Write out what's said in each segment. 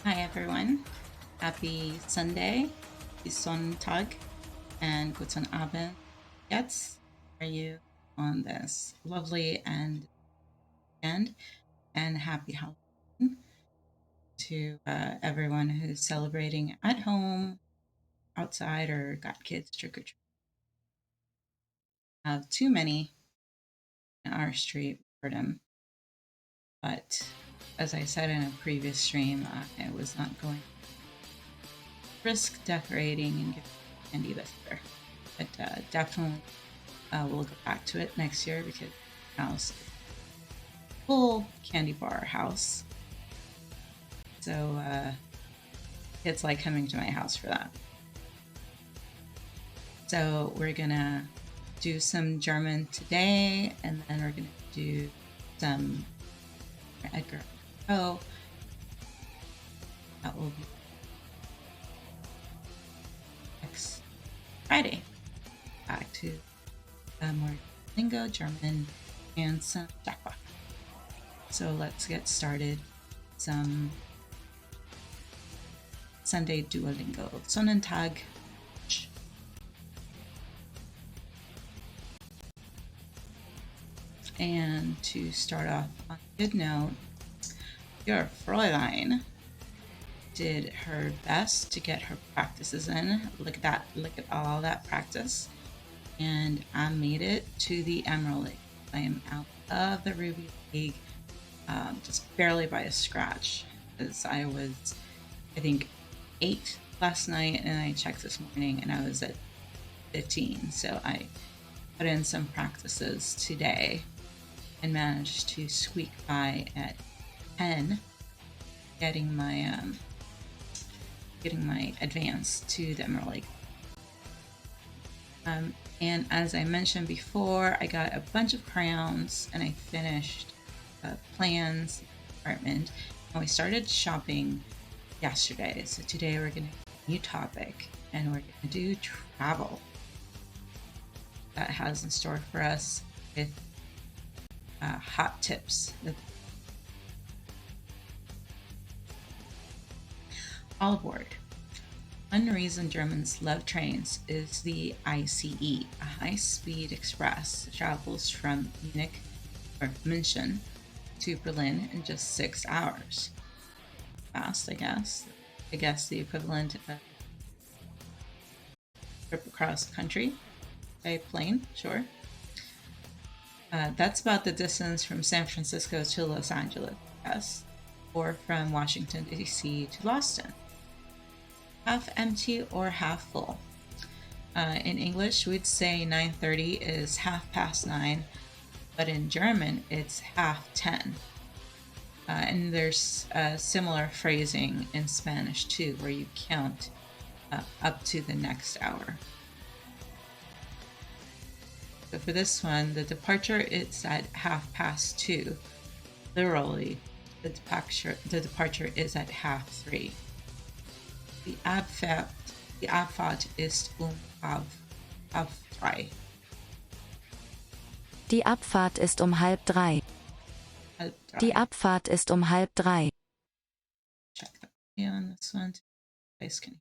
Hi everyone. Happy Sunday, Sonntag, and guten Abend. Jetzt are you on this lovely and weekend, and happy Halloween to everyone who's celebrating at home, outside, or got kids trick or treat. Have too many in our street, Fordham, but as I said in a previous stream, I was not going to risk decorating and giving candy this year, but definitely we'll go back to it next year because the house is a full candy bar house. So it's like coming to my house for that. So we're gonna do some German today, and then we're gonna do some Edgar Allan Poe. That will be next Friday. Back to more lingo, German, and some jackpot. So let's get started. Some Sunday Duolingo. Sonnentag. And to start off on a good note, your Fräulein did her best to get her practices in. Look at that. Look at all that practice. And I made it to the Emerald League. I am out of the Ruby League just barely by a scratch, because I was, I think, 8 last night, and I checked this morning and I was at 15. So I put in some practices today and managed to squeak by at 10, getting my advance to the Emerald League. And as I mentioned before, I got a bunch of crayons and I finished plans department, and we started shopping yesterday. So today we're going to do a new topic, and we're going to do travel. That has in store for us with hot tips. All aboard. One reason Germans love trains is the ICE, a high-speed express that travels from Munich or München to Berlin in just 6 hours. Fast, I guess. I guess the equivalent of a trip across the country by plane, sure. That's about the distance from San Francisco to Los Angeles, yes, or from Washington, D.C. to Boston. Half empty or half full. In English, we'd say 9:30 is half past 9, but in German, it's half 10. And there's similar phrasing in Spanish too, where you count up to the next hour. So for this one, the departure is at 2:30. Literally, the departure is at 2:30. Die Abfahrt ist halb drei. Die Abfahrt ist um 2:30. Halb drei. Die Abfahrt ist um 2:30. Check that on this one. Guys can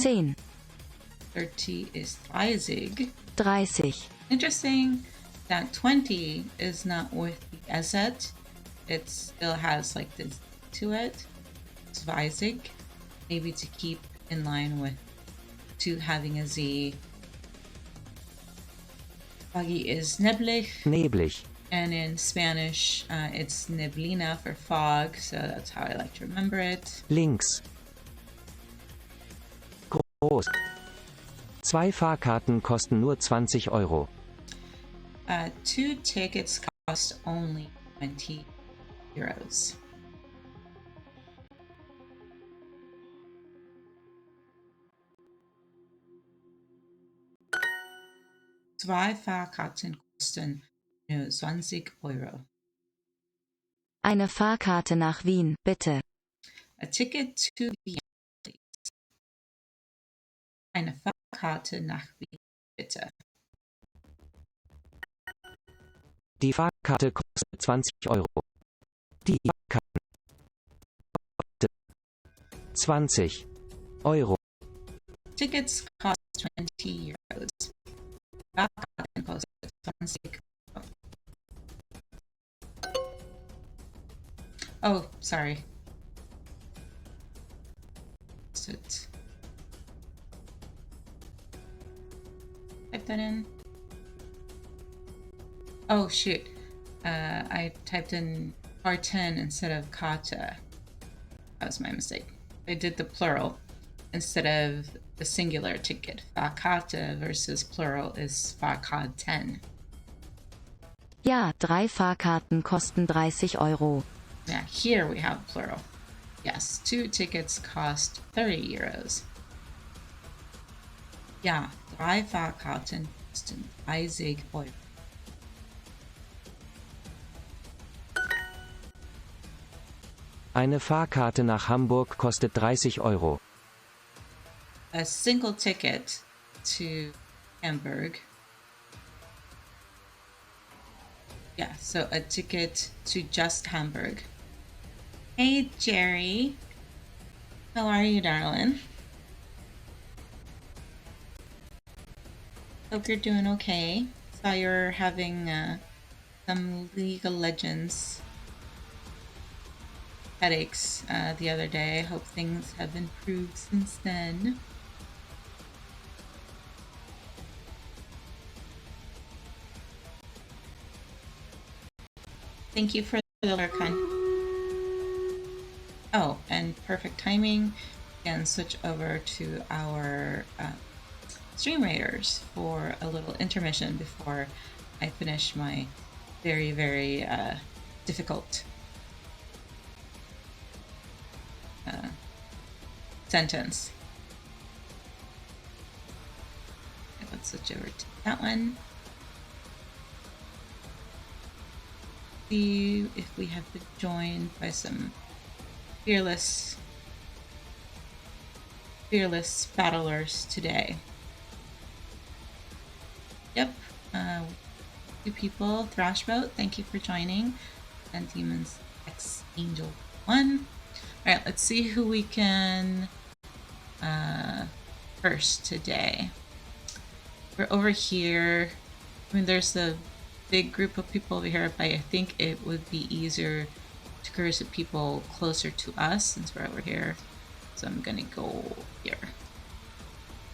10. 30 is 30. 30. Interesting that 20 is not with the SZ. It still has like this to it. 20. Maybe to keep in line with 2 having a Z. Foggy is neblig. Neblig. And in Spanish, it's neblina for fog, so that's how I like to remember it. Links. Groß. 2 Fahrkarten kosten nur 20 Euro. 2 tickets cost only 20 euros. Zwei Fahrkarten kosten nur 20 Euro. Eine Fahrkarte nach Wien, bitte. A ticket to Vienna, please. Eine Fahrkarte nach Wien, bitte. Die Fahrkarte kostet 20 Euro. Die Fahrkarte kostet 20 Euro. Tickets cost 20 euros. Fahrkarten kostet 20 Euro. Oh, sorry. Type that in. Oh shoot. I typed in Karten instead of kata. That was my mistake. I did the plural instead of the singular ticket. Fahrkarte versus plural is Fahrkarten. Ja, 3 Fahrkarten kosten 30 Euro. Yeah, here we have plural. Yes, 2 tickets cost 30 euros. Ja, 3 Fahrkarten kosten 30 Euro. Eine Fahrkarte nach Hamburg kostet 30 Euro. A single ticket to Hamburg. Yeah, so a ticket to just Hamburg. Hey, Jerry. How are you, darling? Hope you're doing okay. Saw you're having some League of Legends headaches the other day. Hope things have improved since then. Thank you for the lurkin. Oh, and perfect timing. And switch over to our stream raiders for a little intermission before I finish my very, very difficult sentence. Okay, let's switch over to that one. See if we have been joined by some fearless battlers today. Yep, 2 people. Thrashboat, thank you for joining. And Demons X Angel 1. Alright, let's see who we can first today. We're over here. I mean, there's a big group of people over here, but I think it would be easier to curse at people closer to us since we're over here. So I'm gonna go here.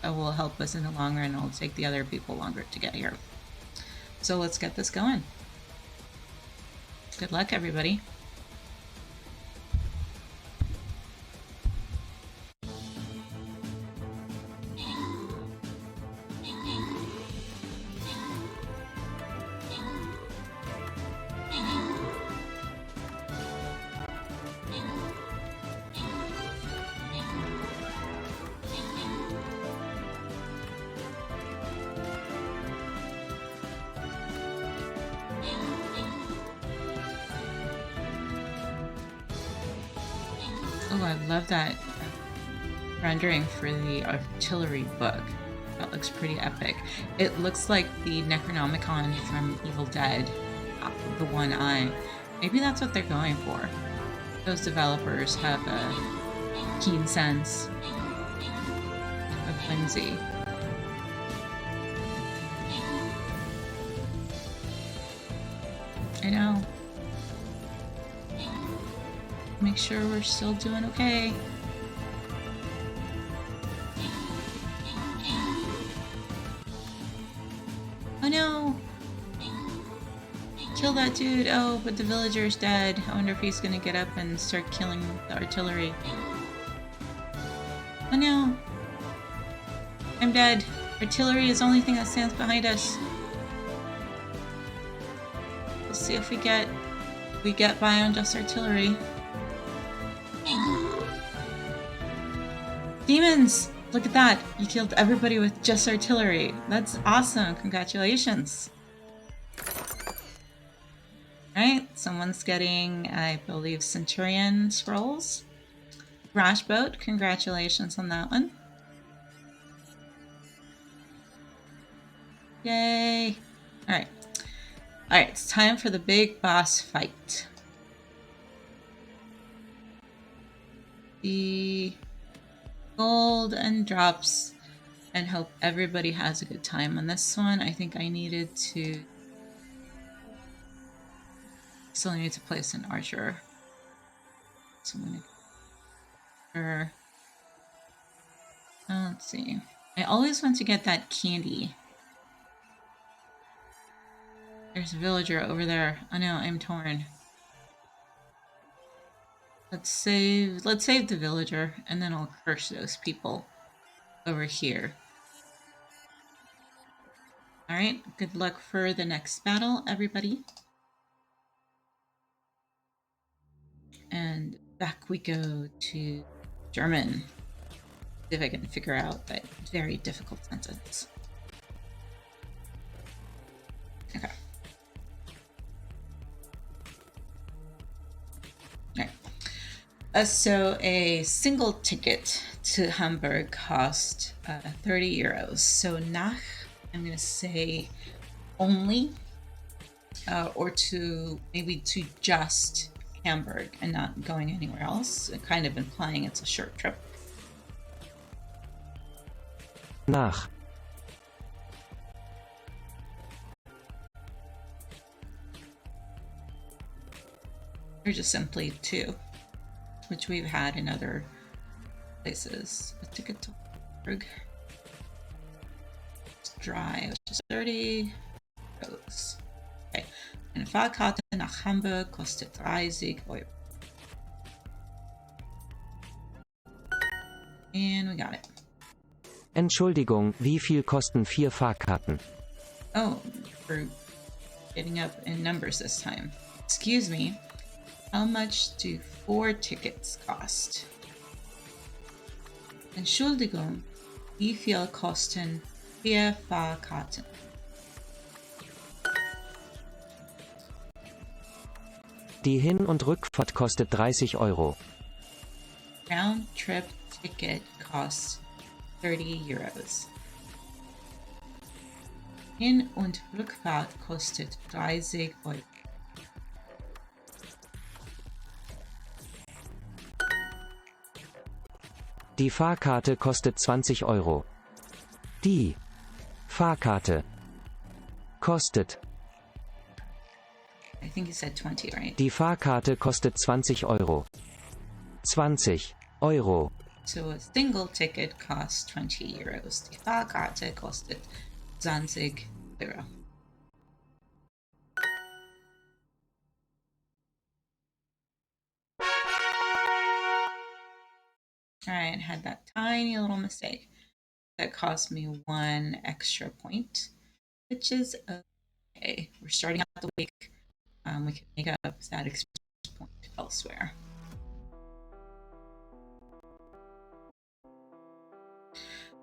That will help us in the long run. It'll take the other people longer to get here. So let's get this going. Good luck, everybody. Oh, I love that rendering for the artillery book. That looks pretty epic. It looks like the Necronomicon from Evil Dead, the one eye. Maybe that's what they're going for. Those developers have a keen sense. whimsy. I know. Make sure we're still doing okay. Oh no! Kill that dude! Oh, but the villager's dead. I wonder if he's gonna get up and start killing the artillery. Oh no! I'm dead. Artillery is the only thing that stands behind us. Let's see if we get by on just artillery. Demons! Look at that! You killed everybody with just artillery. That's awesome. Congratulations. Alright, someone's getting, I believe, Centurion scrolls. Rash boat, congratulations on that one. Yay! Alright. Alright, it's time for the big boss fight. The gold and drops and hope everybody has a good time on this one. I think I needed to... Still need to place an archer. So I'm gonna... let's see. I always want to get that candy. There's a villager over there. Oh no, I'm torn. Let's save the villager, and then I'll curse those people over here. Alright, good luck for the next battle, everybody. And back we go to German. See if I can figure out that very difficult sentence. Okay. So a single ticket to Hamburg cost 30 euros. So nach, I'm going to say only, or to maybe to just Hamburg and not going anywhere else. Kind of implying it's a short trip. Nach. Or just simply to, which we've had in other places. A ticket to Hamburg. It's dry, which is 30 euros. Okay. Eine Fahrkarte nach Hamburg kostet 30 Euro. And we got it. Entschuldigung, wie viel kosten 4 Fahrkarten? Oh, we're getting up in numbers this time. Excuse me. How much do 4 tickets cost? Entschuldigung, wie viel kosten 4 Fahrkarten? Die Hin- und Rückfahrt kostet 30 Euro. Round trip ticket costs 30 euros. Hin- und Rückfahrt kostet 30 Euro. Die Fahrkarte kostet 20 Euro. Die Fahrkarte kostet. I think you said 20, right? Die Fahrkarte kostet 20 Euro. 20 Euro. So a single ticket costs 20 euros. Die Fahrkarte kostet 20 Euro. Alright, had that tiny little mistake. That cost me 1 extra point, which is okay. We're starting out the week. We can make up that experience point elsewhere.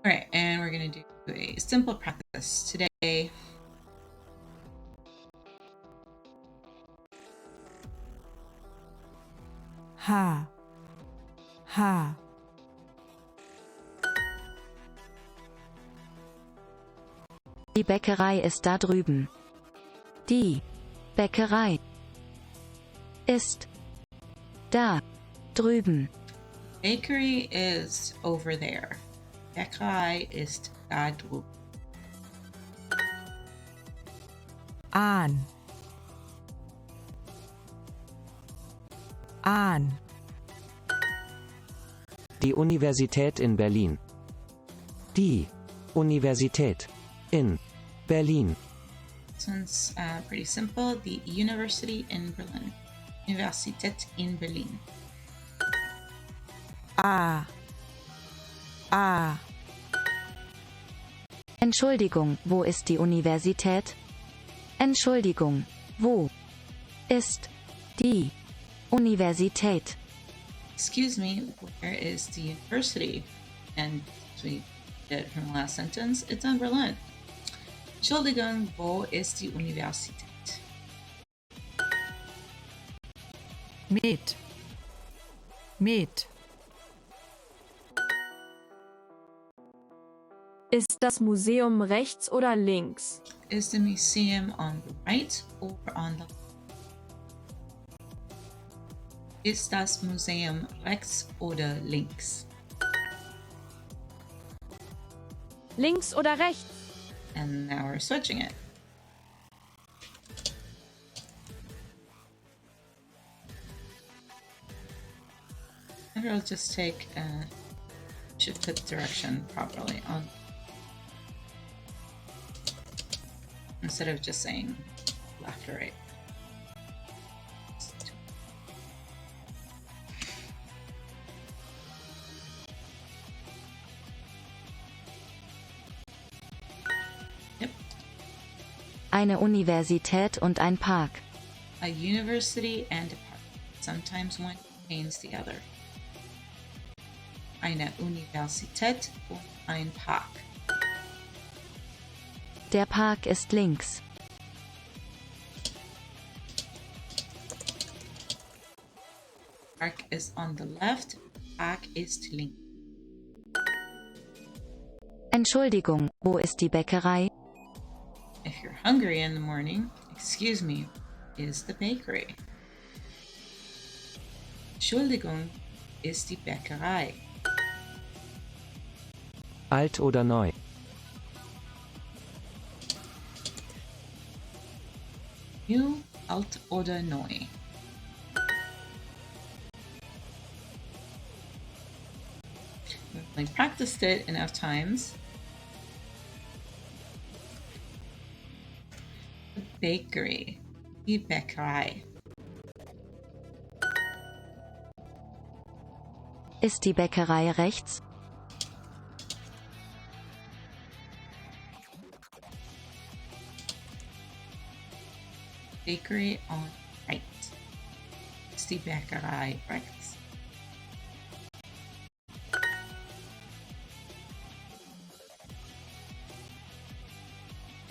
Alright, and we're going to do a simple practice today. Ha. Ha. Die Bäckerei ist da drüben. Die Bäckerei ist da drüben. Bakery is over there. Bäckerei ist da drüben. An. An. Die Universität in Berlin. Die Universität in Berlin. This one's pretty simple. The University in Berlin. Universität in Berlin. A. A. Entschuldigung, wo ist die Universität? Entschuldigung, wo ist die Universität? Excuse me, where is the university? And as we did from the last sentence, it's in Berlin. Entschuldigung, wo ist die Universität? Mit. Mit. Ist das Museum rechts oder links? Is the museum on the right or on the left? Ist das Museum rechts oder links? Links oder rechts? And now we're switching it. Maybe I'll just take should put direction properly on instead of just saying left or right. Yep. Eine Universität und ein Park. A university and a park. Sometimes one contains the other. Eine Universität und ein Park. Der Park ist links. Park is on the left. Park ist links. Entschuldigung, wo ist die Bäckerei? If you're hungry in the morning, excuse me, is the bakery. Entschuldigung, ist die Bäckerei. Alt oder neu? New, alt oder neu. We've practiced it enough times. The bakery, die Bäckerei. Ist die Bäckerei rechts? Bakery on right. Ist die Bäckerei rechts?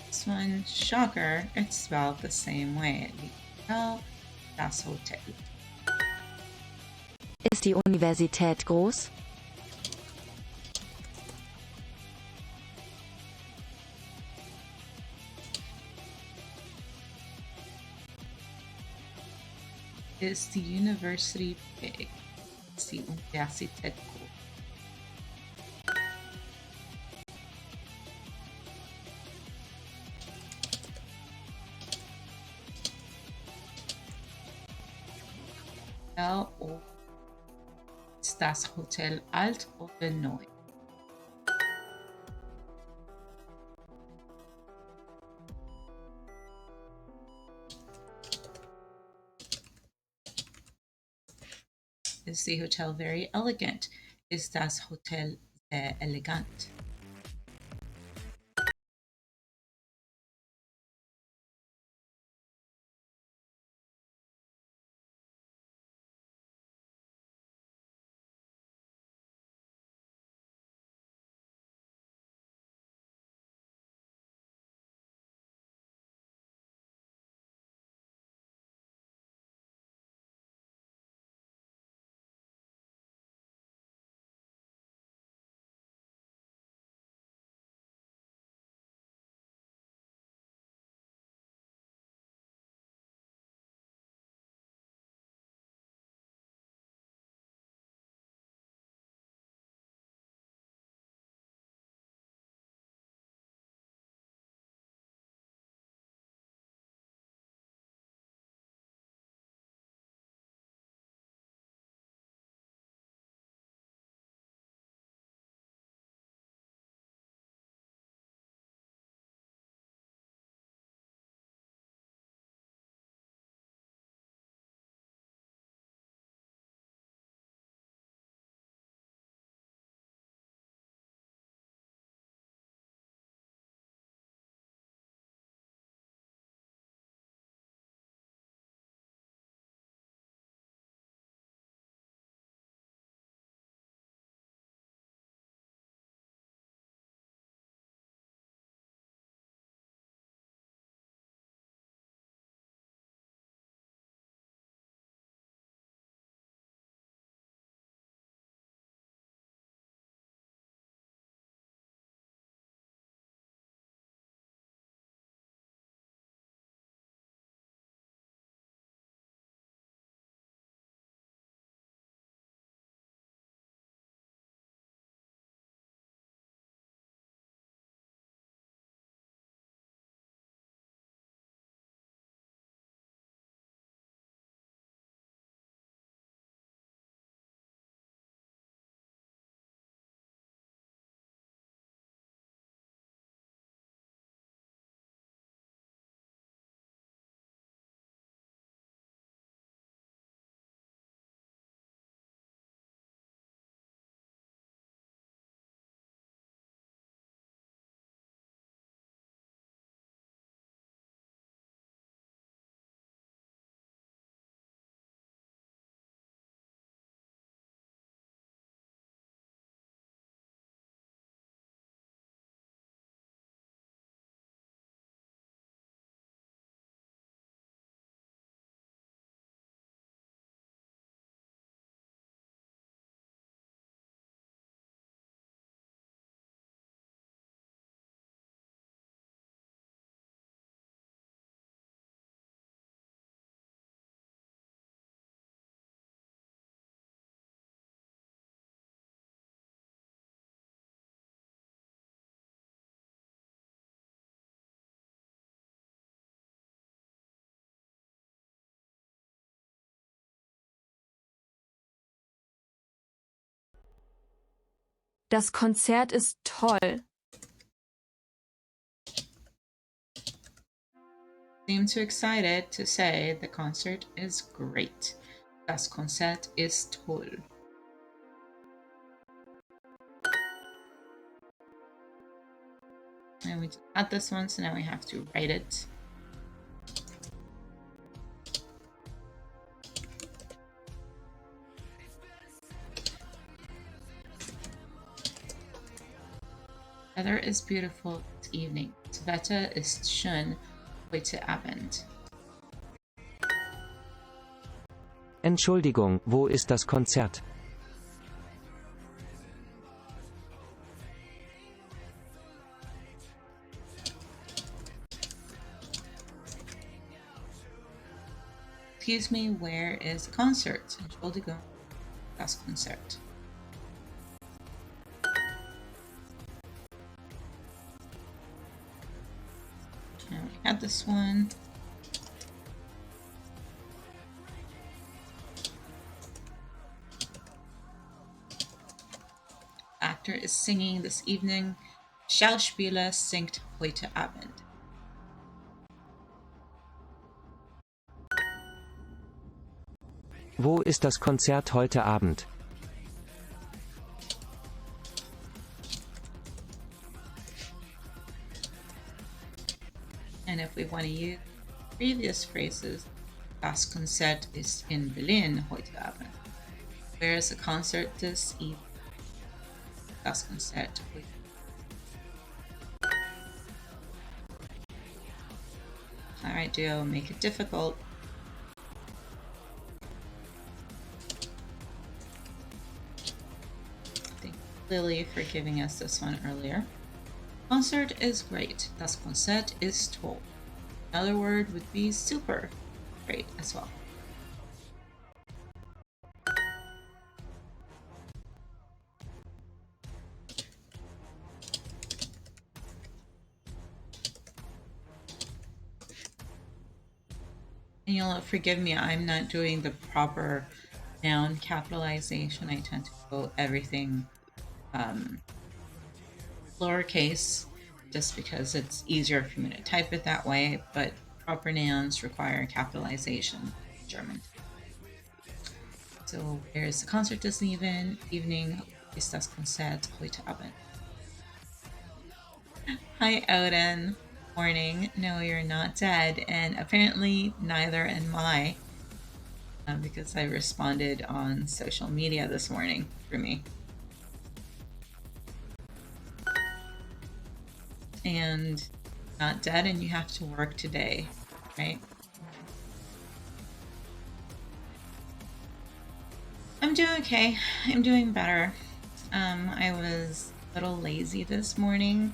This one, shocker, it's spelled the same way. Hotel, das Hotel. Ist die Universität groß? Is the university big? Ist die Universität groß? Hotel oder ist das Hotel alt oder neu? Is the hotel very elegant? Ist das Hotel sehr elegant? Das Konzert ist toll. Seem too excited to say the concert is great. Das Konzert ist toll. And we add this one, so now we have to write it. Weather is beautiful this evening. Das Wetter ist schön heute Abend. Entschuldigung, wo ist das Konzert? Excuse me, where is the concert? Entschuldigung, das Konzert. And we had this one. Actor is singing this evening. Schauspieler singt heute Abend. Wo ist das Konzert heute Abend? And if we want to use previous phrases, das Konzert ist in Berlin heute Abend. Where is the concert this evening? Das Konzert heute. All right, Duo, make it difficult. Thank Lily for giving us this one earlier. Concert is great. Das Konzert ist toll. Another word would be super great as well. And you'll forgive me, I'm not doing the proper noun capitalization. I tend to go everything lowercase just because it's easier for me to type it that way, but proper nouns require capitalization in German. So there's the concert this evening. Ist das Konzert heute Abend? Hi, Odin. Morning. No, you're not dead, and apparently neither am I, because I responded on social media this morning for me. And not dead, and you have to work today, right? I'm doing okay. I'm doing better. I was a little lazy this morning.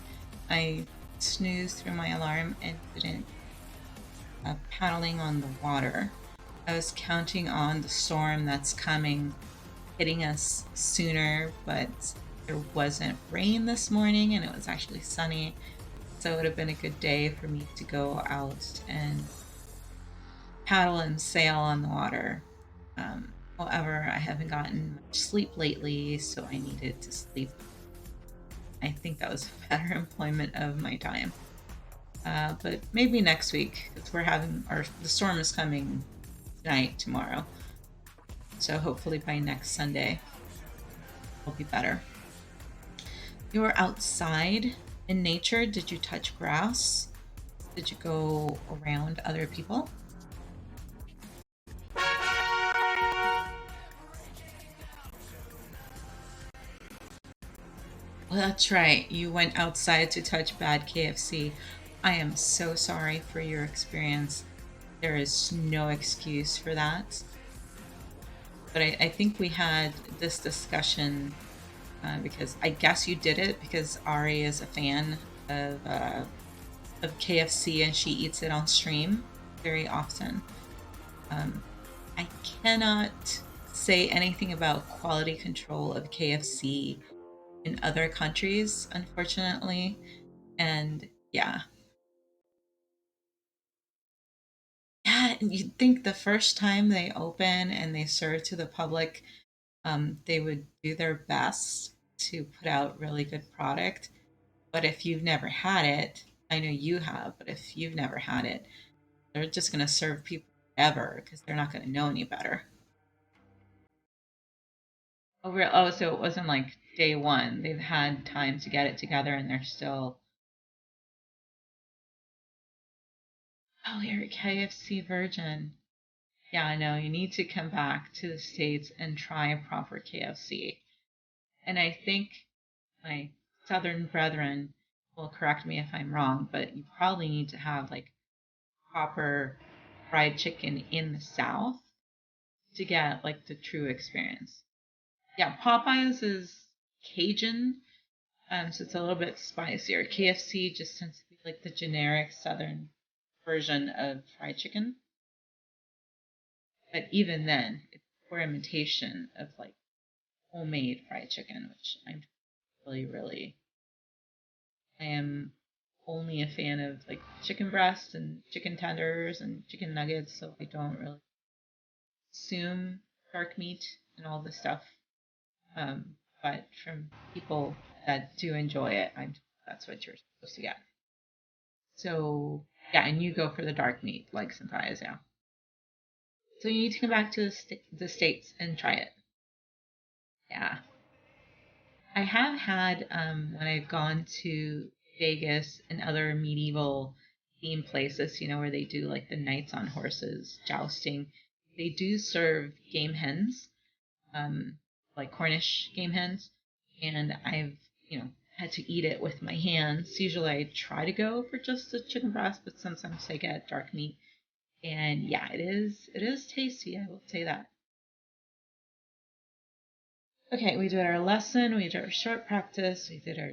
I snoozed through my alarm and didn't paddling on the water. I was counting on the storm that's coming, hitting us sooner, but there wasn't rain this morning and it was actually sunny. So it would have been a good day for me to go out and paddle and sail on the water. However, I haven't gotten much sleep lately, so I needed to sleep. I think that was a better employment of my time. But maybe next week, because the storm is coming tonight, tomorrow. So hopefully by next Sunday, it'll be better. You were outside in nature. Did you touch grass? Did you go around other people? Well, that's right. You went outside to touch bad KFC. I am so sorry for your experience. There is no excuse for that. But I think we had this discussion because I guess you did it because Ari is a fan of KFC and she eats it on stream very often. I cannot say anything about quality control of KFC in other countries, unfortunately. And yeah, you'd think the first time they open and they serve to the public, they would do their best. to put out really good product. But if you've never had it, I know you have, but if you've never had it, they're just going to serve people ever because they're not going to know any better. Oh, real? Oh, so it wasn't like day one. They've had time to get it together, and they're still. Oh, you're a KFC virgin. Yeah, I know. You need to come back to the States and try a proper KFC. And I think my Southern brethren will correct me if I'm wrong, but you probably need to have like proper fried chicken in the South to get like the true experience. Yeah, Popeyes is Cajun, so it's a little bit spicier. KFC just tends to be like the generic Southern version of fried chicken. But even then, it's poor imitation of like homemade fried chicken, which I'm really. I am only a fan of like chicken breast and chicken tenders and chicken nuggets, so I don't really consume dark meat and all this stuff. But from people that do enjoy it, that's what you're supposed to get. So yeah, and you go for the dark meat, like some thighs, yeah. So you need to come back to the States and try it. Yeah. I have had, when I've gone to Vegas and other medieval theme places, where they do like the knights on horses jousting, they do serve game hens, like Cornish game hens. And I've, had to eat it with my hands. Usually I try to go for just the chicken breast, but sometimes I get dark meat. And yeah, it is tasty, I will say that. Okay, we did our lesson, we did our short practice, we did our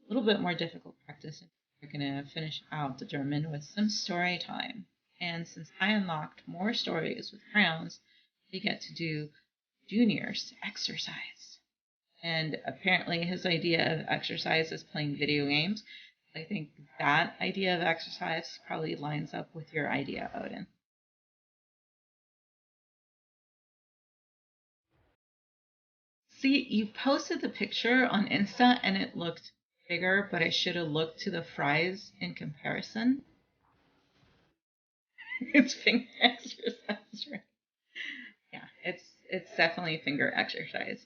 little bit more difficult practice. We're going to finish out the German with some story time. And since I unlocked more stories with crowns, we get to do Junior's exercise. And apparently his idea of exercise is playing video games. I think that idea of exercise probably lines up with your idea, Odin. See, you posted the picture on Insta and it looked bigger, but I should have looked to the fries in comparison. It's finger exercise, right? Yeah, it's definitely finger exercise.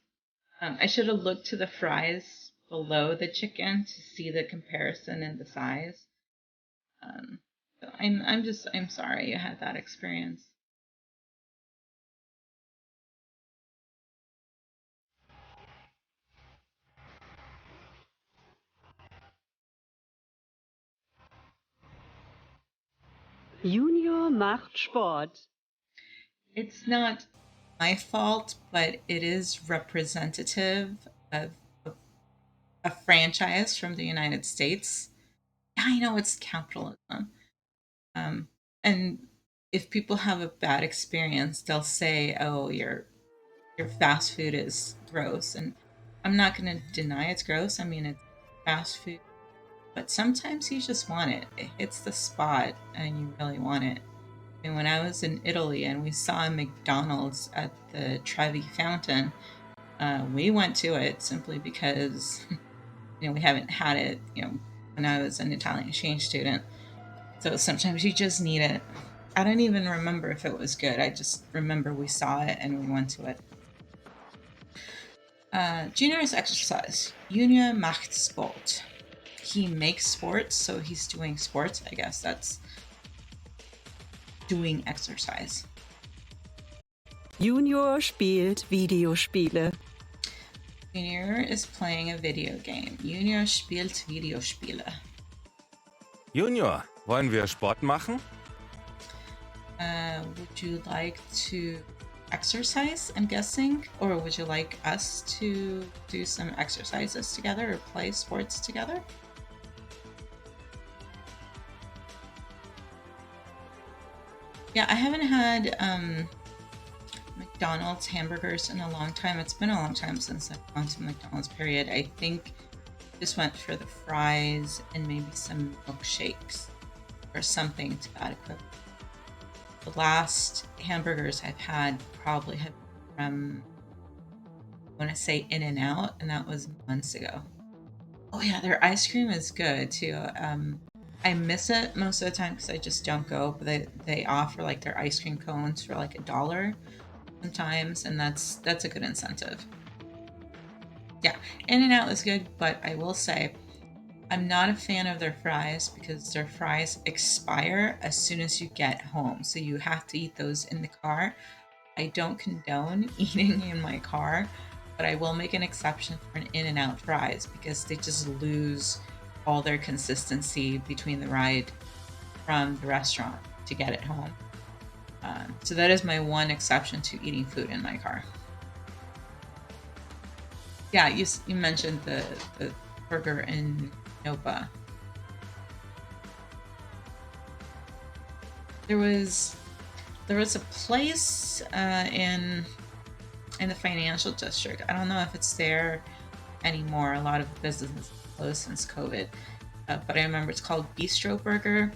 I should have looked to the fries below the chicken to see the comparison in the size. So I'm sorry you had that experience. Junior macht Sport. It's not my fault, but it is representative of a franchise from the United States. I know it's capitalism. Um, and if people have a bad experience, they'll say, "Oh, your fast food is gross," and I'm not going to deny it's gross. I mean, it's fast food, but sometimes you just want it. It hits the spot, and you really want it. I mean, when I was in Italy and we saw a McDonald's at the Trevi Fountain, we went to it simply because we haven't had it. When I was an Italian exchange student. So sometimes you just need it. I don't even remember if it was good. I just remember we saw it and we went to it. Junior's exercise. Junior macht Sport. He makes sports, so he's doing sports. I guess that's doing exercise. Junior spielt Videospiele. Junior is playing a video game. Junior spielt Videospiele. Junior, wollen wir Sport machen? Would you like to exercise, I'm guessing? Or would you like us to do some exercises together or play sports together? Yeah, I haven't had McDonald's hamburgers in a long time. It's been a long time since I've gone to McDonald's, period. I think just went for the fries and maybe some milkshakes or something to that equivalent. The last hamburgers I've had probably have been from want to say In and Out, and that was months ago. Oh yeah, their ice cream is good too. I miss it most of the time because I just don't go. But they offer like their ice cream cones for like $1 sometimes, and that's a good incentive. Yeah, In and Out is good, but I will say I'm not a fan of their fries because their fries expire as soon as you get home. So you have to eat those in the car. I don't condone eating in my car, but I will make an exception for an In and Out fries because they just lose all their consistency between the ride from the restaurant to get it home. So that is my one exception to eating food in my car. Yeah, you mentioned the burger in Nova. There was a place in the financial district. I don't know if it's there anymore. A lot of businesses closed since COVID, but I remember it's called Bistro Burger,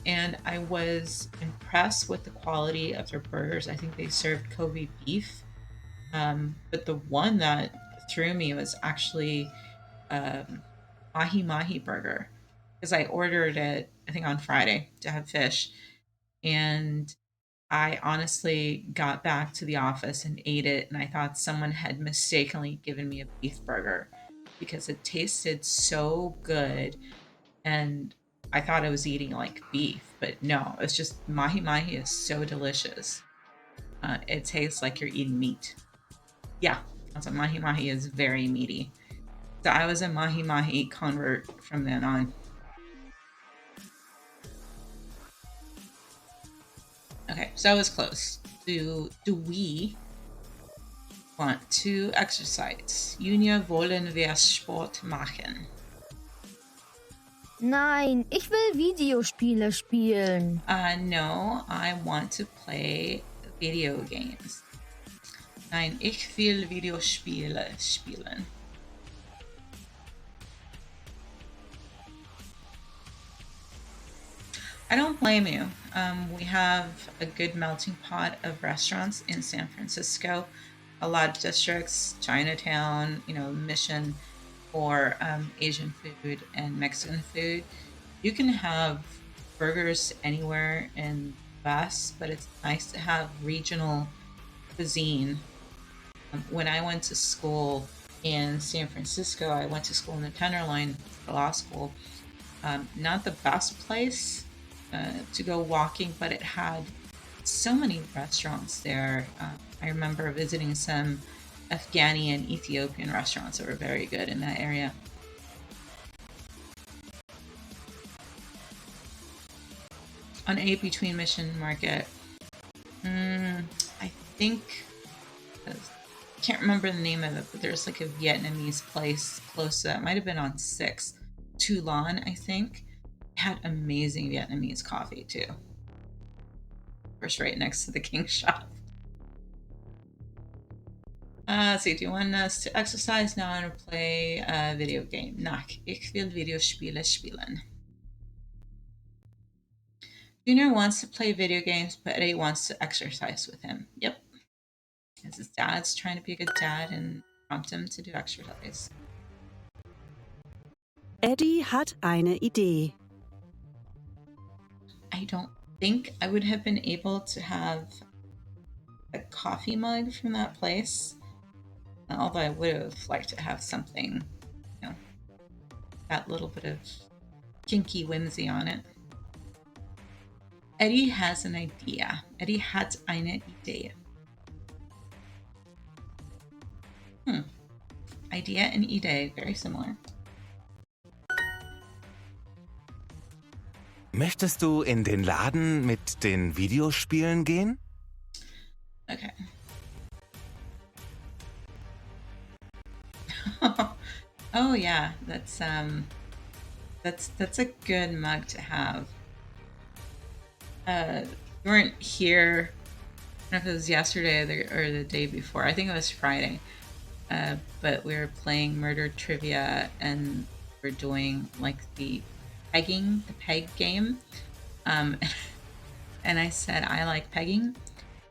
and I was impressed with the quality of their burgers. I think they served Kobe beef, but the one that threw me was actually um, mahi mahi burger because I ordered it I think on Friday to have fish, and I honestly got back to the office and ate it, and I thought someone had mistakenly given me a beef burger because it tasted so good, and I thought I was eating like beef, but no, it's just mahi mahi is so delicious. It tastes like you're eating meat. Yeah, also mahi mahi is very meaty. So I was a mahi mahi convert from then on. Okay, so I was close. Do we want to exercise? Junior, wollen wir Sport machen? Nein, ich will Videospiele spielen. No, I want to play video games. Nein, ich will Videospiele spielen. I don't blame you. We have a good melting pot of restaurants in San Francisco. A lot of districts, Chinatown, Mission for Asian food and Mexican food. You can have burgers anywhere in the US, but it's nice to have regional cuisine. When I went to school in San Francisco, I went to school in the Tenderloin for law school. Not the best place to go walking, but it had so many restaurants there. I remember visiting some Afghani and Ethiopian restaurants that were very good in that area. On A between Mission Market, I think I can't remember the name of it, but there's like a Vietnamese place close to that. Might have been on 6. Toulon, I think. Had amazing Vietnamese coffee too. Of course, right next to the King shop. Let's see, do you want us to exercise now and play a video game? Nach, ich will Videospiele spielen. Junior wants to play video games, but Eddie wants to exercise with him. Yep. As his dad's trying to be a good dad and prompt him to do exercise. Eddie hat eine Idee. I don't think I would have been able to have a coffee mug from that place. Although I would have liked to have something, that little bit of kinky whimsy on it. Eddie has an idea. Eddie hat eine Idee. Idea and Idee, very similar. Möchtest du in den Laden mit den Videospielen gehen? Okay. Oh yeah, that's a good mug to have. We weren't here. I don't know if it was yesterday or the day before. I think it was Friday. But we were playing murder trivia, and we're doing like the peg game. And I said I like pegging,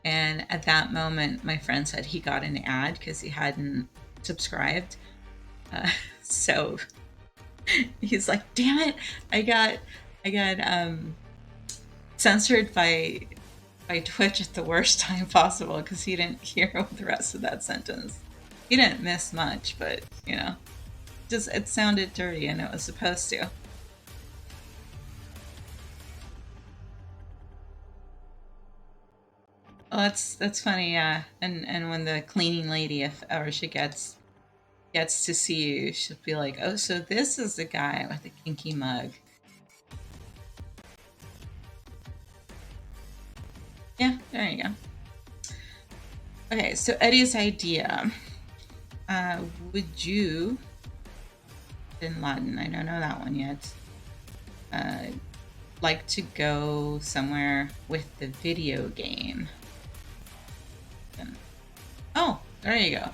and at that moment, my friend said he got an ad because he hadn't subscribed. So he's like, "Damn it! I got censored by Twitch at the worst time possible because he didn't hear the rest of that sentence. He didn't miss much, but just it sounded dirty and it was supposed to." Well, that's funny, yeah. And when the cleaning lady, if ever she gets to see you, she'll be like, "Oh, so this is the guy with the kinky mug." Yeah, there you go. Okay, so Eddie's idea. Would you, Bin Laden, I don't know that one yet, like to go somewhere with the video game? Oh, there you go.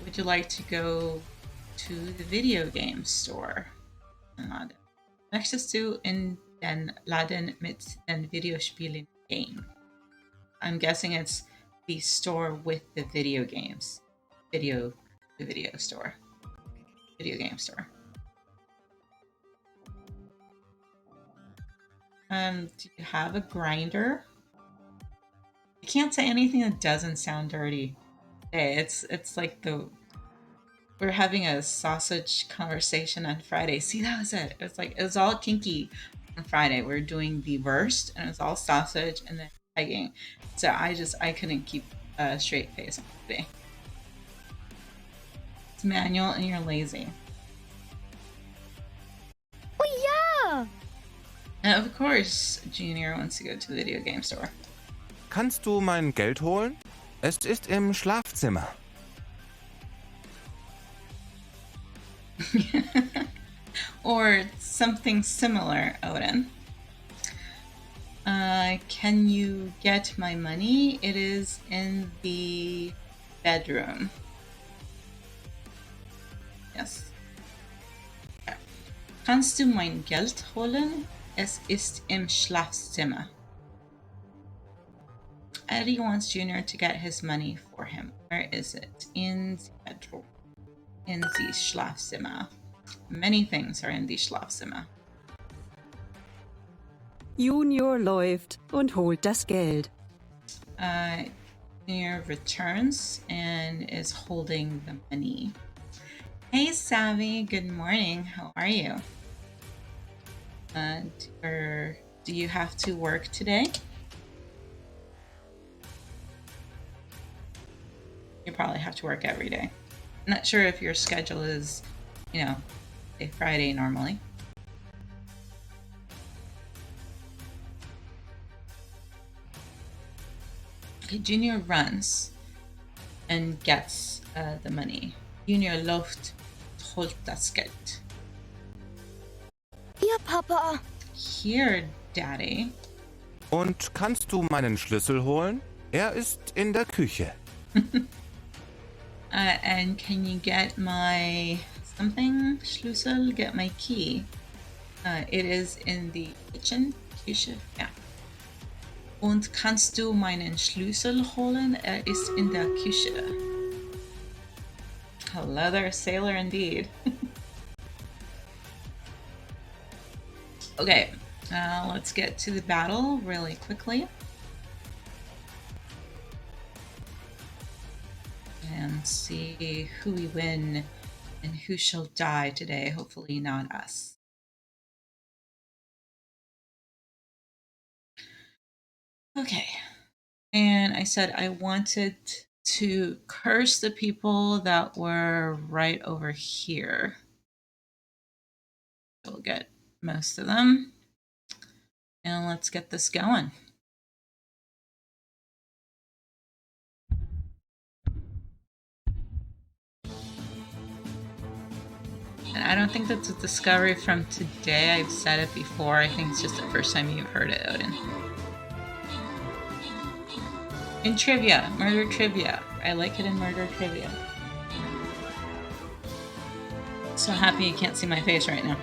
Would you like to go to the video game store? Möchtest du in den Laden mit den Videospielen gehen? I'm guessing it's the store with the video games. The video store. Video game store. Do you have a grinder? I can't say anything that doesn't sound dirty. Hey, it's like we're having a sausage conversation on Friday. See, that was it. It was all kinky on Friday. We're doing the worst, and it was all sausage and then pegging. So I couldn't keep a straight face on today. It's manual and you're lazy. Oh yeah! And of course, Junior wants to go to the video game store. Kannst du mein Geld holen? Es ist im Schlafzimmer. Or something similar, Odin. Can you get my money? It is in the bedroom. Yes. Kannst du mein Geld holen? Es ist im Schlafzimmer. Eddie wants Junior to get his money for him. Where is it? In the bedroom. In the Schlafzimmer. Many things are in the Schlafzimmer. Junior läuft und holt das Geld. Junior returns and is holding the money. Hey, Savvy. Good morning. How are you? Do you have to work today? You probably have to work every day. I'm not sure if your schedule is, a Friday normally. Okay, Junior runs and gets the money. Junior läuft, holt das Geld. Hier, Papa. Here, Daddy. Und kannst du meinen Schlüssel holen? Er ist in der Küche. And can you get my something? Schlüssel? Get my key. It is in the kitchen. Küche, yeah. Und kannst du meinen Schlüssel holen? Er ist in der Küche. A leather sailor indeed. Okay, let's get to the battle really quickly. And see who we win and who shall die today. Hopefully not us. Okay. And I said I wanted to curse the people that were right over here. We'll get most of them. And let's get this going. And I don't think that's a discovery from today. I've said it before. I think it's just the first time you've heard it, Odin. In trivia, murder trivia. I like it in murder trivia. So happy you can't see my face right now.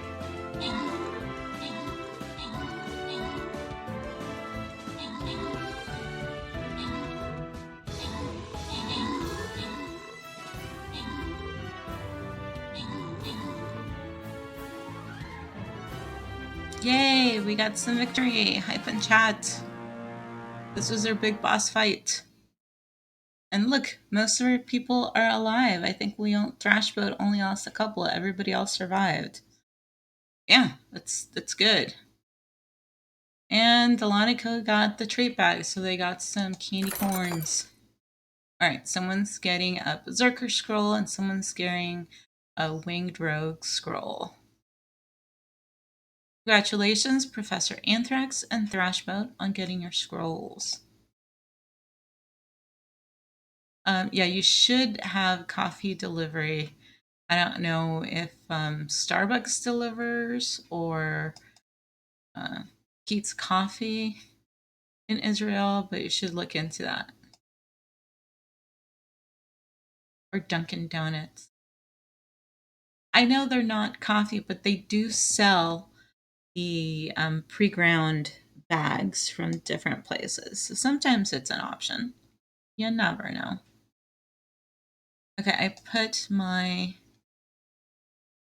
Yay, we got some victory. Hype and chat. This was our big boss fight. And look, most of our people are alive. I think Thrashboat only lost a couple. Everybody else survived. Yeah, that's good. And Delanico got the trait bag, so they got some candy corns. Alright, someone's getting a Berserker scroll and someone's getting a Winged Rogue scroll. Congratulations, Professor Anthrax and Thrashboat, on getting your scrolls. Yeah, you should have coffee delivery. I don't know if Starbucks delivers or Keats Coffee in Israel, but you should look into that. Or Dunkin' Donuts. I know they're not coffee, but they do sell the pre-ground bags from different places. So sometimes it's an option. You never know. Okay, I put my...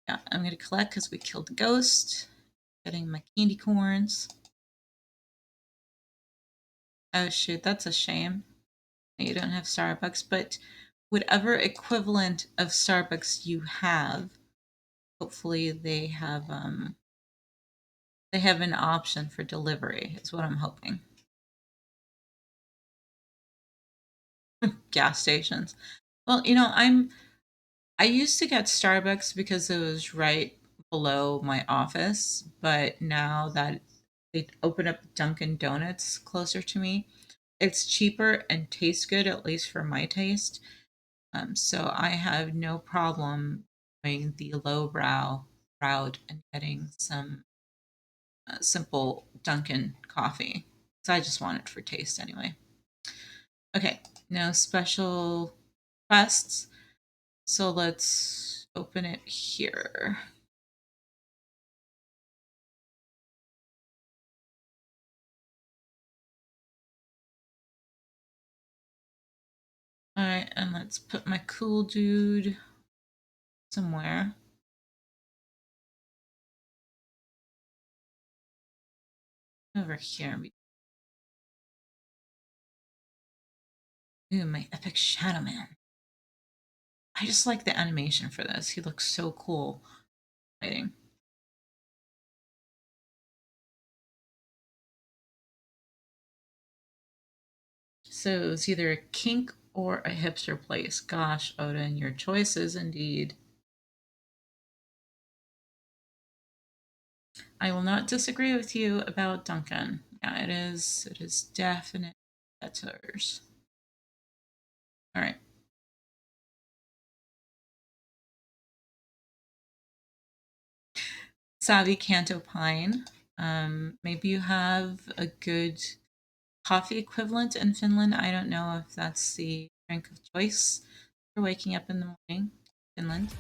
Yeah, I'm going to collect because we killed the ghost. Getting my candy corns. Oh shoot, that's a shame. You don't have Starbucks, but whatever equivalent of Starbucks you have, hopefully they have an option for delivery, is what I'm hoping. Gas stations. Well, you know, I used to get Starbucks because it was right below my office, but now that they open up Dunkin' Donuts closer to me, it's cheaper and tastes good, at least for my taste. So I have no problem going the lowbrow route and getting some simple Dunkin' coffee. So I just want it for taste anyway. Okay, no special quests. So let's open it here. All right, and let's put my cool dude somewhere. Over here. Ooh, my epic Shadow Man. I just like the animation for this. He looks so cool fighting. So it's either a kink or a hipster place. Gosh, Odin, your choices indeed. I will not disagree with you about Duncan. Yeah, it is. It is definite betters. All right. Savvy can't opine. Maybe you have a good coffee equivalent in Finland. I don't know if that's the drink of choice for waking up in the morning. Finland.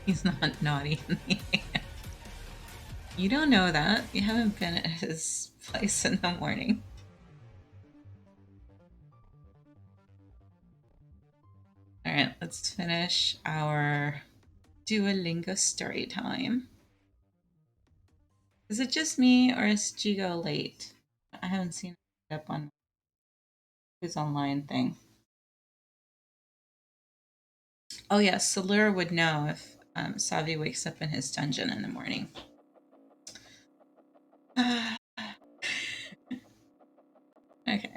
He's not naughty. You don't know that. You haven't been at his place in the morning. All right, let's finish our Duolingo story time. Is it just me or is Jigo late? I haven't seen it up on his online thing. Oh yes, Salura would know if Savi wakes up in his dungeon in the morning. Okay.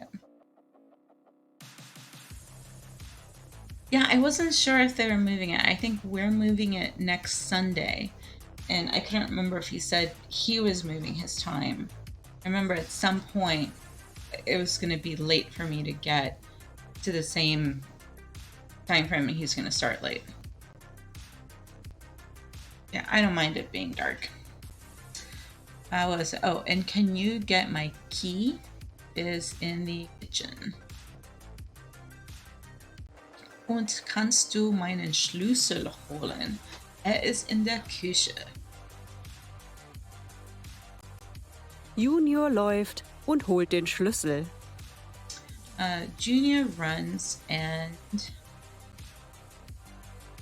Yeah, I wasn't sure if they were moving it. I think we're moving it next Sunday. And I couldn't remember if he said he was moving his time. I remember at some point it was going to be late for me to get to the same time frame and he's going to start late. Yeah, I don't mind it being dark. What was it? Oh, and can you get my key? It is in the kitchen. Und kannst du meinen Schlüssel holen? Ist in der Küche. Junior läuft und holt den Schlüssel. Junior runs and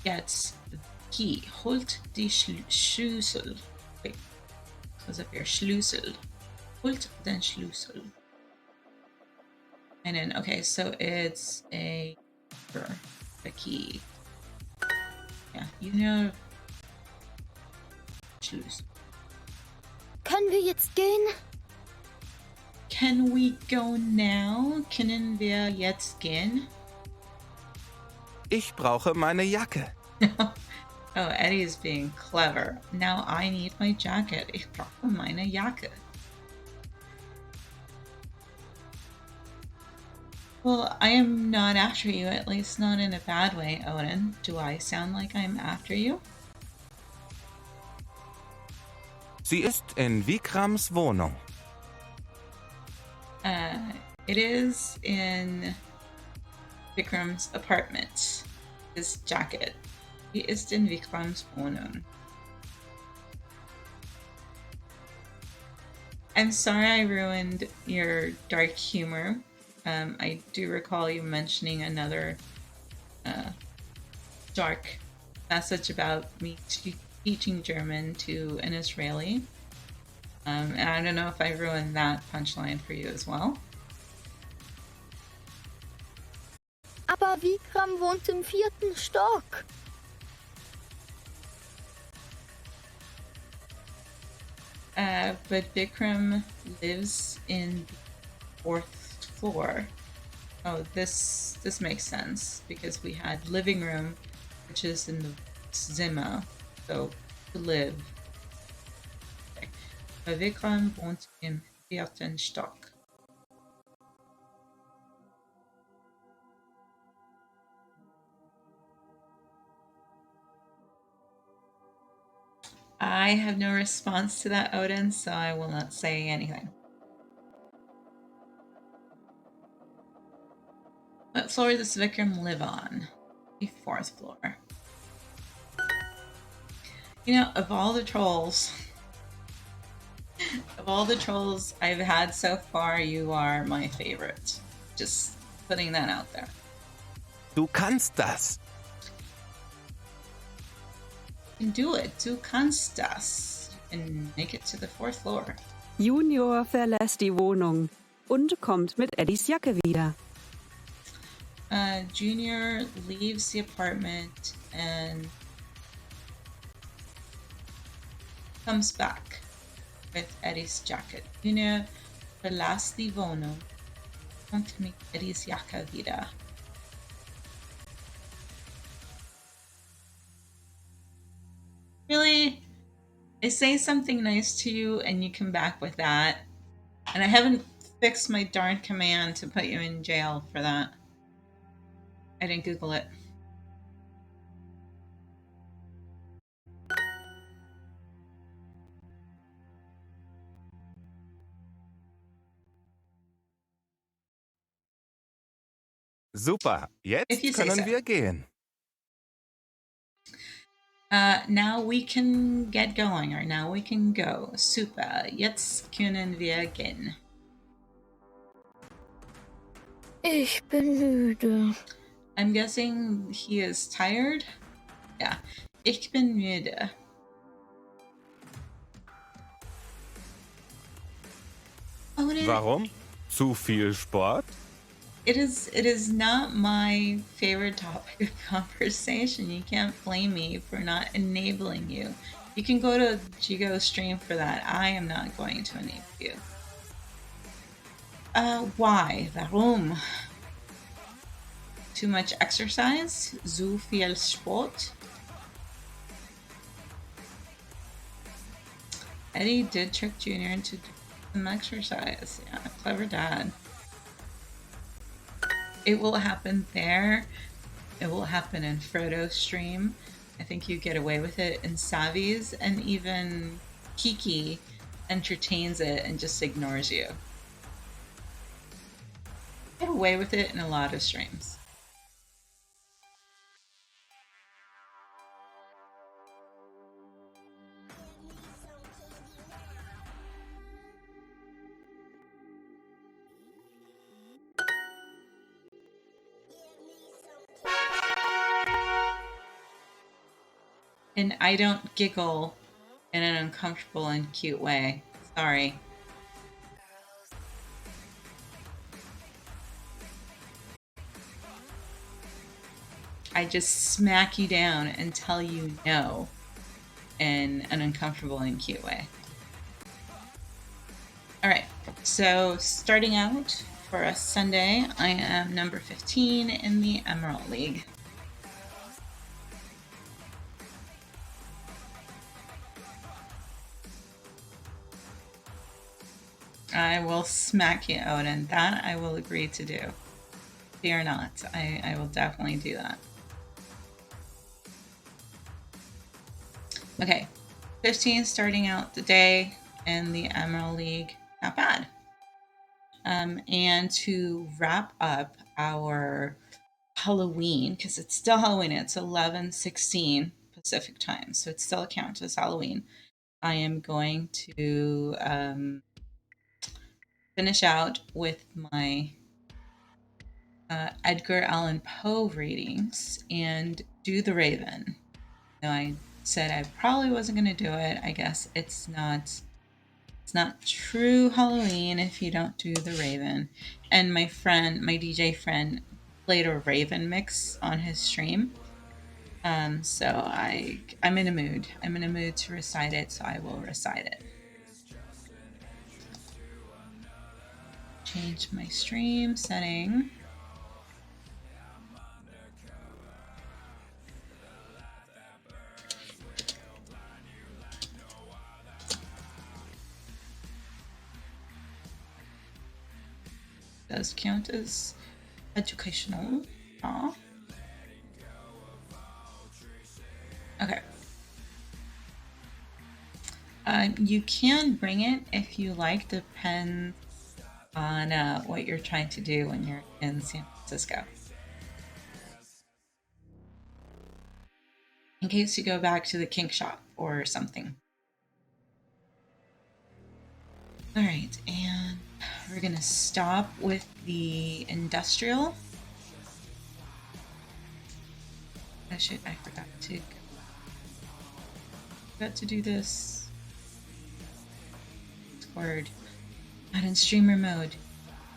gets Key. Holt die Schlüssel. Wait, was up here? Schlüssel. Holt den Schlüssel. And then, okay, so it's a key. Yeah, you know. Schlüssel. Können wir jetzt gehen? Can we go now? Können wir jetzt gehen? Ich brauche meine Jacke. Oh, Eddie's being clever. Now I need my jacket. Ich brauche meine Jacke. Well, I am not after you, at least not in a bad way, Odin. Do I sound like I'm after you? Sie ist in Vikrams Wohnung. It is in Vikram's apartment. His jacket. He ist in Vikrams Wohnung. I'm sorry I ruined your dark humor. I do recall you mentioning another dark message about me teaching German to an Israeli. And I don't know if I ruined that punchline for you as well. Aber Vikram wohnt im 4. Stock. But Bikram lives in the 4th floor. Oh, this makes sense because we had living room, which is in the Zimmer, so to live. Okay. But Bikram wohnt im 4. Stock. I have no response to that, Odin, so I will not say anything. What floor does Vikram live on? The 4th floor. You know, of all the trolls I've had so far, you are my favorite. Just putting that out there. Du kannst das. You can do it. Du kannst das. You can make it to the 4th floor. Junior verlässt die Wohnung und kommt mit Eddies Jacke wieder. Junior leaves the apartment and comes back with Eddie's jacket. Junior verlässt die Wohnung und mit Eddie's Jacke wieder. Really? I say something nice to you and you come back with that. And I haven't fixed my darn command to put you in jail for that. I didn't Google it. Super, If jetzt you say können so. wir gehen. Now we can get going, or now we can go. Super, jetzt können wir gehen. Ich bin müde. I'm guessing he is tired. Yeah, ich bin müde. Odin, Warum? Zu viel Sport? it is not my favorite topic of conversation. You can't blame me for not enabling you. You can go to Jigo's stream for that. I am not going to enable you. Why? Warum? Too much exercise? Zu viel Sport? Eddie did trick Junior into some exercise. Yeah, clever dad. It will happen there. It will happen in Frodo's stream. I think you get away with it in Savi's, and even Kiki entertains it and just ignores you. Get away with it in a lot of streams. And I don't giggle in an uncomfortable and cute way. Sorry. I just smack you down and tell you no in an uncomfortable and cute way. All right, so starting out for a Sunday, I am number 15 in the Emerald League. I will smack you out, and that I will agree to do. Fear not, I will definitely do that. Okay, 15 starting out the day in the Emerald League. Not bad. And to wrap up our Halloween, because it's still Halloween, it's 11:16 Pacific time, so it still counts as Halloween. I am going to finish out with my Edgar Allan Poe readings and do The Raven. Now, I said I probably wasn't going to do it. I guess it's not true Halloween if you don't do The Raven. And my DJ friend, played a Raven mix on his stream. So I'm in a mood. I'm in a mood to recite it, so I will recite it. Change my stream setting. Does count as educational. Aww. Okay. You can bring it if you like, depends on what you're trying to do when you're in San Francisco. In case you go back to the kink shop or something. All right, and we're gonna stop with the industrial. Oh shit, I forgot to do this. Discord. Not in streamer mode.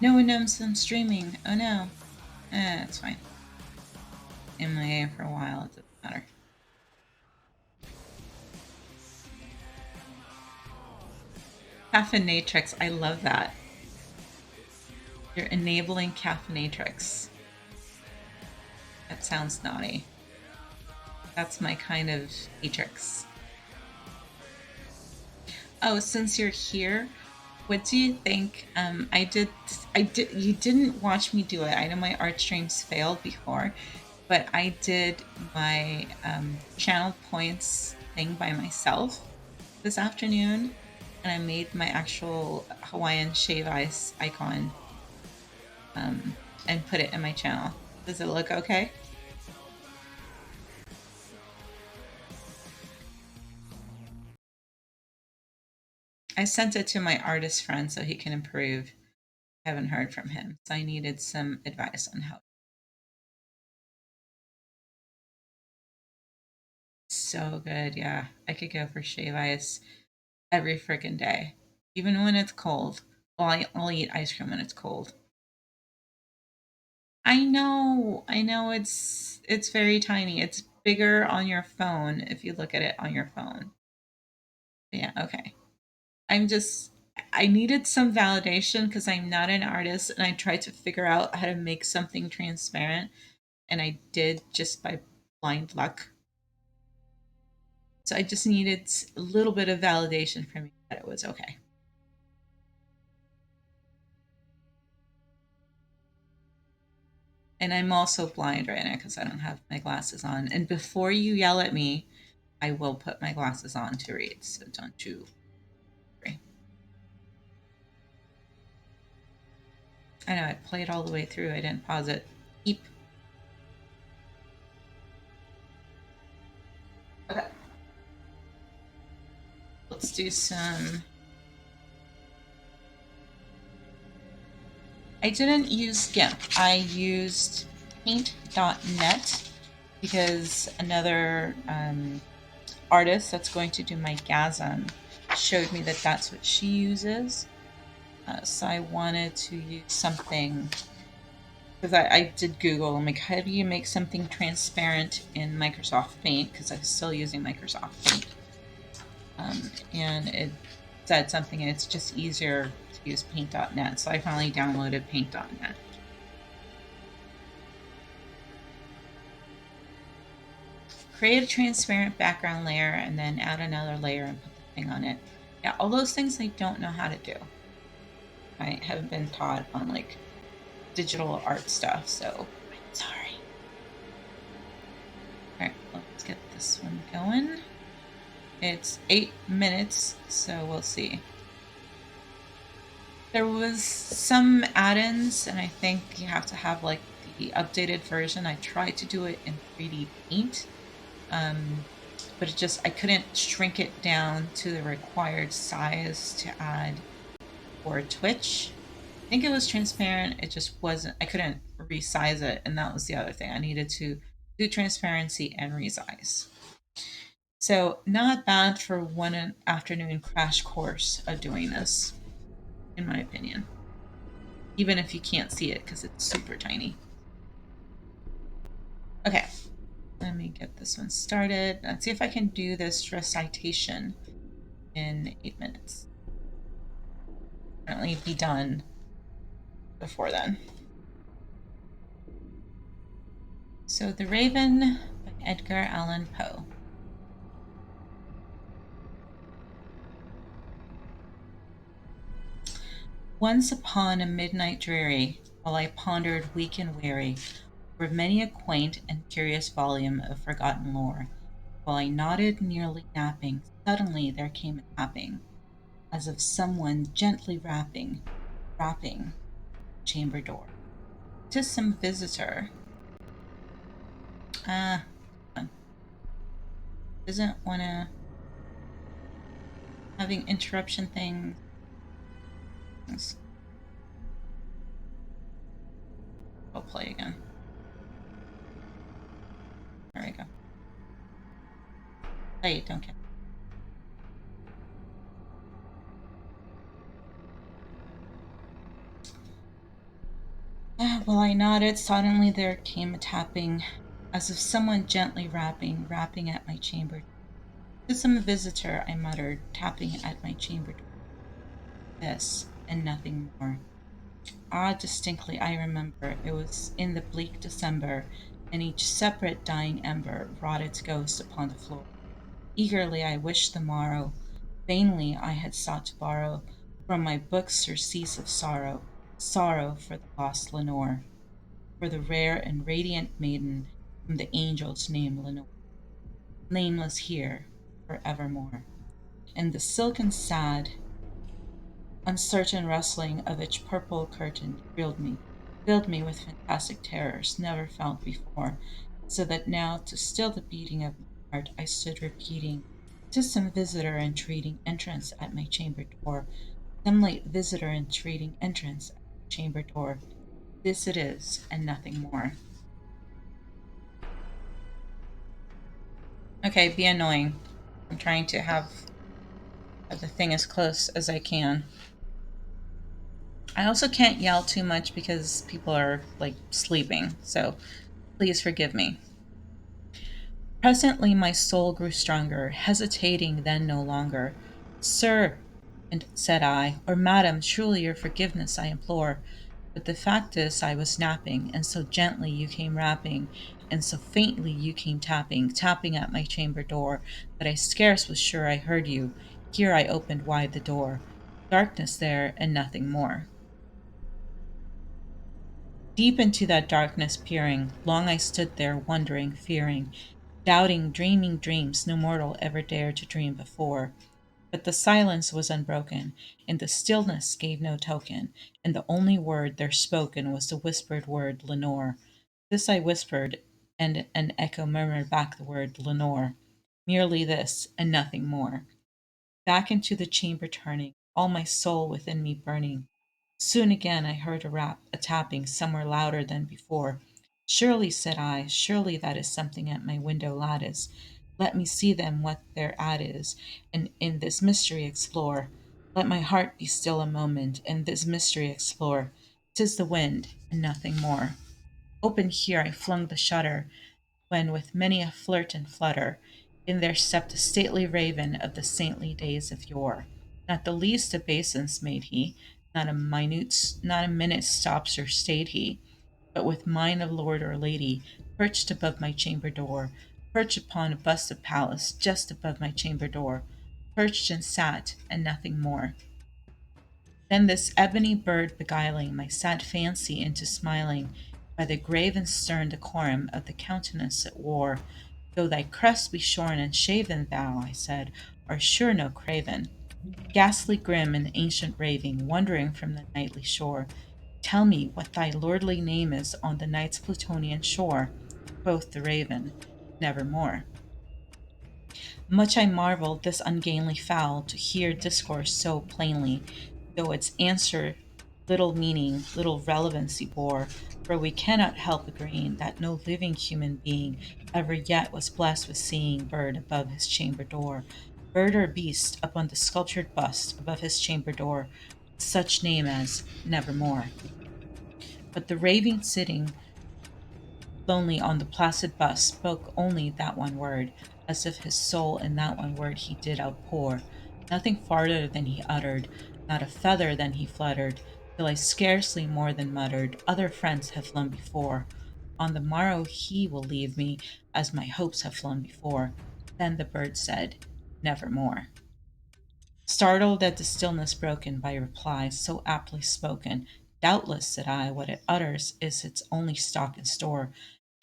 No one knows I'm streaming. Oh no. It's fine. MIA for a while, it doesn't matter. Caffeinatrix, I love that. You're enabling caffeinatrix. That sounds naughty. That's my kind of matrix. Oh, since you're here, what do you think? You didn't watch me do it. I know my art streams failed before, but I did my channel points thing by myself this afternoon, and I made my actual Hawaiian shave ice icon and put it in my channel. Does it look okay? I sent it to my artist friend so he can improve. I haven't heard from him, so I needed some advice on how. So good, yeah. I could go for shave ice every freaking day, even when it's cold. Well, I'll eat ice cream when it's cold. I know, it's very tiny. It's bigger on your phone if you look at it on your phone. Yeah, okay. I needed some validation because I'm not an artist, and I tried to figure out how to make something transparent, and I did just by blind luck. So I just needed a little bit of validation from you that it was okay. And I'm also blind right now because I don't have my glasses on. And before you yell at me, I will put my glasses on to read. So don't you worry. I know, I played all the way through. I didn't pause it. Eep. Okay. Let's do some. I didn't use GIMP. I used paint.net because another artist that's going to do my gasm showed me that that's what she uses. So I wanted to use something because I did Google. I'm like, how do you make something transparent in Microsoft Paint? Because I'm still using Microsoft Paint. And it said something, and it's just easier to use paint.net. So I finally downloaded paint.net. Create a transparent background layer and then add another layer and put the thing on it. Yeah, all those things I don't know how to do. I haven't been taught on like digital art stuff, so sorry. All right, let's get this one going. It's 8 minutes, so we'll see. There was some add-ins, and I think you have to have like the updated version. I tried to do it in 3D Paint, but it just I couldn't shrink it down to the required size to add for Twitch. I think it was transparent. It just wasn't. I couldn't resize it, and that was the other thing. I needed to do transparency and resize. So not bad for one afternoon crash course of doing this, in my opinion. Even if you can't see it because it's super tiny. Okay, let me get this one started. Let's see if I can do this recitation in 8 minutes. Apparently be done before then. So The Raven by Edgar Allan Poe. Once upon a midnight dreary, while I pondered weak and weary over many a quaint and curious volume of forgotten lore, while I nodded, nearly napping, suddenly there came a tapping, as of someone gently rapping chamber door. 'Tis some visitor. Doesn't wanna having interruption things. I'll play again. There we go. Play it, don't get. While I nodded, suddenly there came a tapping, as of someone gently rapping at my chamber. To some visitor, I muttered, tapping at my chamber door. This, and nothing more. Ah, distinctly I remember, it was in the bleak December, and each separate dying ember wrought its ghost upon the floor. Eagerly I wished the morrow, vainly I had sought to borrow from my books surcease of sorrow, sorrow for the lost Lenore, for the rare and radiant maiden whom the angels name Lenore, nameless here for evermore. And the silken sad, uncertain rustling of its purple curtain filled me with fantastic terrors never felt before, so that now to still the beating of my heart I stood repeating, 'tis some visitor entreating entrance at my chamber door, some late visitor entreating entrance at my chamber door. This it is, and nothing more. Okay, be annoying. I'm trying to have the thing as close as I can. I also can't yell too much because people are like sleeping, so please forgive me. Presently my soul grew stronger, hesitating then no longer. Sir, and said I, or madam, truly your forgiveness I implore. But the fact is I was napping, and so gently you came rapping, and so faintly you came tapping at my chamber door, that I scarce was sure I heard you. Here I opened wide the door. Darkness there, and nothing more. Deep into that darkness peering, long I stood there, wondering, fearing, doubting, dreaming dreams no mortal ever dared to dream before. But the silence was unbroken, and the stillness gave no token, and the only word there spoken was the whispered word Lenore. This I whispered, and an echo murmured back the word Lenore. Merely this, and nothing more. Back into the chamber turning, all my soul within me burning. Soon again I heard a rap, a tapping, somewhere louder than before. Surely, said I, surely that is something at my window lattice. Let me see them what their ad is, and in this mystery explore. Let my heart be still a moment, and this mystery explore. 'Tis the wind, and nothing more. Open here I flung the shutter, when with many a flirt and flutter, in there stepped a stately raven of the saintly days of yore. Not the least obeisance made he, not a minute stops or stayed he, but with mine of lord or lady, perched above my chamber door, perched upon a bust of Pallas, just above my chamber door, perched and sat, and nothing more. Then this ebony bird beguiling my sad fancy into smiling, by the grave and stern decorum of the countenance it wore, though thy crest be shorn and shaven, thou, I said, art sure no craven. Ghastly grim and ancient raving, wandering from the nightly shore, tell me what thy lordly name is on the night's Plutonian shore. Quoth the raven, nevermore. Much I marvelled this ungainly fowl to hear discourse so plainly, though its answer little meaning, little relevancy bore, for we cannot help agreeing that no living human being ever yet was blessed with seeing bird above his chamber door, bird or beast upon the sculptured bust above his chamber door, with such name as Nevermore. But the raving sitting lonely on the placid bust spoke only that one word, as if his soul in that one word he did outpour. Nothing farther than he uttered, not a feather than he fluttered, till I scarcely more than muttered, other friends have flown before. On the morrow he will leave me, as my hopes have flown before. Then the bird said, Nevermore. Startled at the stillness broken by a reply so aptly spoken, doubtless, said I, what it utters is its only stock and store,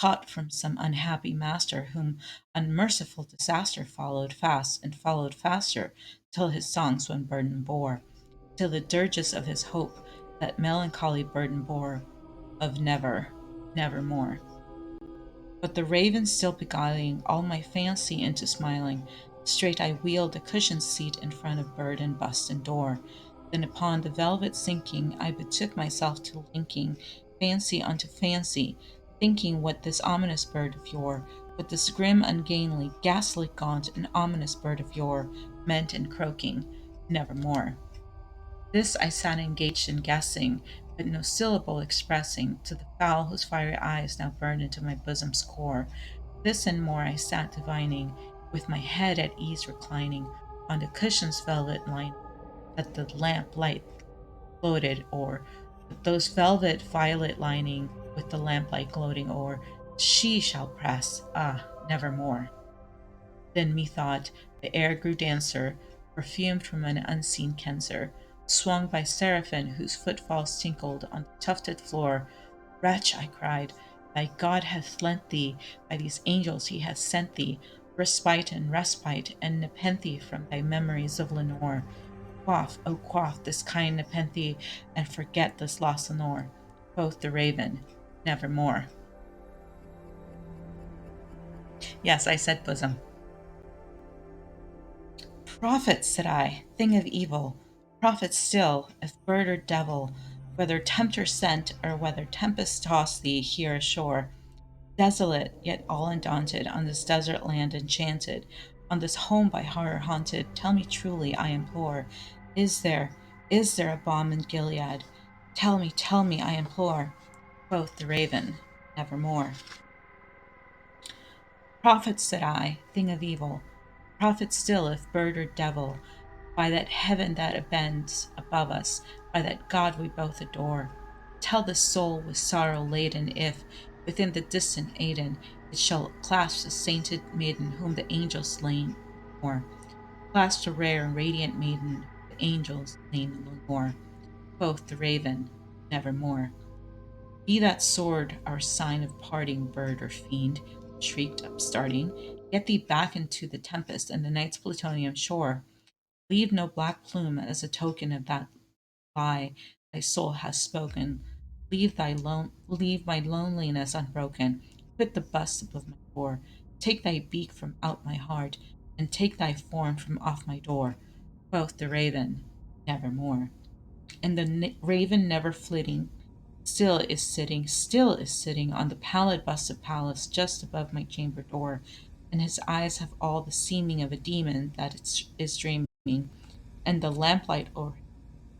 caught from some unhappy master, whom unmerciful disaster followed fast and followed faster, till his songs one burden bore, till the dirges of his hope that melancholy burden bore of nevermore. But the raven still beguiling all my fancy into smiling, straight I wheeled a cushioned seat in front of bird and bust and door. Then upon the velvet sinking, I betook myself to linking fancy unto fancy, thinking what this ominous bird of yore, what this grim, ungainly, ghastly, gaunt, and ominous bird of yore meant in croaking, nevermore. This I sat engaged in guessing, but no syllable expressing to the fowl whose fiery eyes now burned into my bosom's core. This and more I sat divining, with my head at ease reclining on the cushion's velvet lining, that the lamp light gloated o'er, that those velvet violet lining with the lamplight gloating o'er, she shall press, nevermore. Then methought the air grew dancer, perfumed from an unseen censer, swung by seraphim whose footfalls tinkled on the tufted floor. Wretch, I cried, thy God hath lent thee, by these angels he hath sent thee, respite and nepenthe from thy memories of Lenore. Quaff, O quaff this kind nepenthe, and forget this lost Lenore. Quoth the raven, nevermore. Yes, I said bosom. Prophet, said I, thing of evil, prophet still, if bird or devil, whether tempter sent, or whether tempest tossed thee here ashore, desolate, yet all undaunted, on this desert land enchanted, on this home by horror haunted, tell me truly, I implore, is there, is there a balm in Gilead? Tell me, I implore. Quoth the raven, nevermore. Prophet, said I, thing of evil, prophet still, if bird or devil, by that heaven that bends above us, by that God we both adore. Tell this soul with sorrow laden if, within the distant Aidenn, it shall clasp the sainted maiden whom the angels slain Lenore. Clasp the rare and radiant maiden, the angels slain Lenore. Quoth the raven, nevermore. Be that sword our sign of parting, bird or fiend, shrieked upstarting. Get thee back into the tempest and the night's plutonian shore. Leave no black plume as a token of that lie thy soul has spoken. Leave my loneliness unbroken. Quit the bust above my door. Take thy beak from out my heart, and take thy form from off my door. Quoth the raven, nevermore. And the raven never flitting, still is sitting on the pallid bust of Pallas just above my chamber door. and his eyes have all the seeming of a demon that is dreaming, and the lamplight over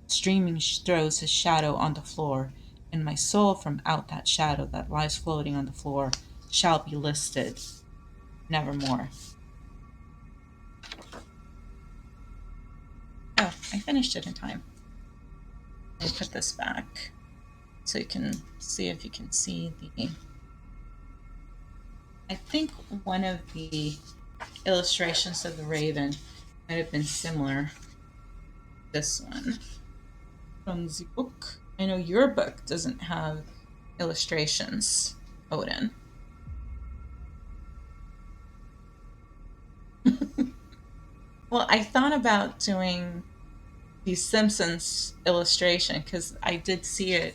streaming throws his shadow on the floor, and my soul from out that shadow that lies floating on the floor shall be listed nevermore. Oh, I finished it in time. I put this back so you can see if you can see the. I think one of the illustrations of the raven might have been similar. This one from the book. I know your book doesn't have illustrations, Odin. Well, I thought about doing the Simpsons illustration because I did see it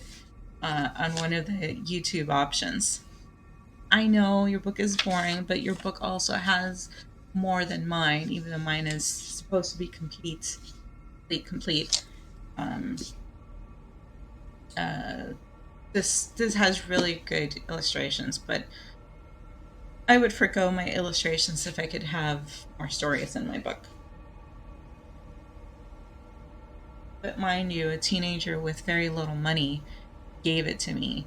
on one of the YouTube options. I know your book is boring, but your book also has more than mine, even though mine is supposed to be complete. Um, this has really good illustrations, but I would forgo my illustrations if I could have more stories in my book. But mind you, a teenager with very little money gave it to me.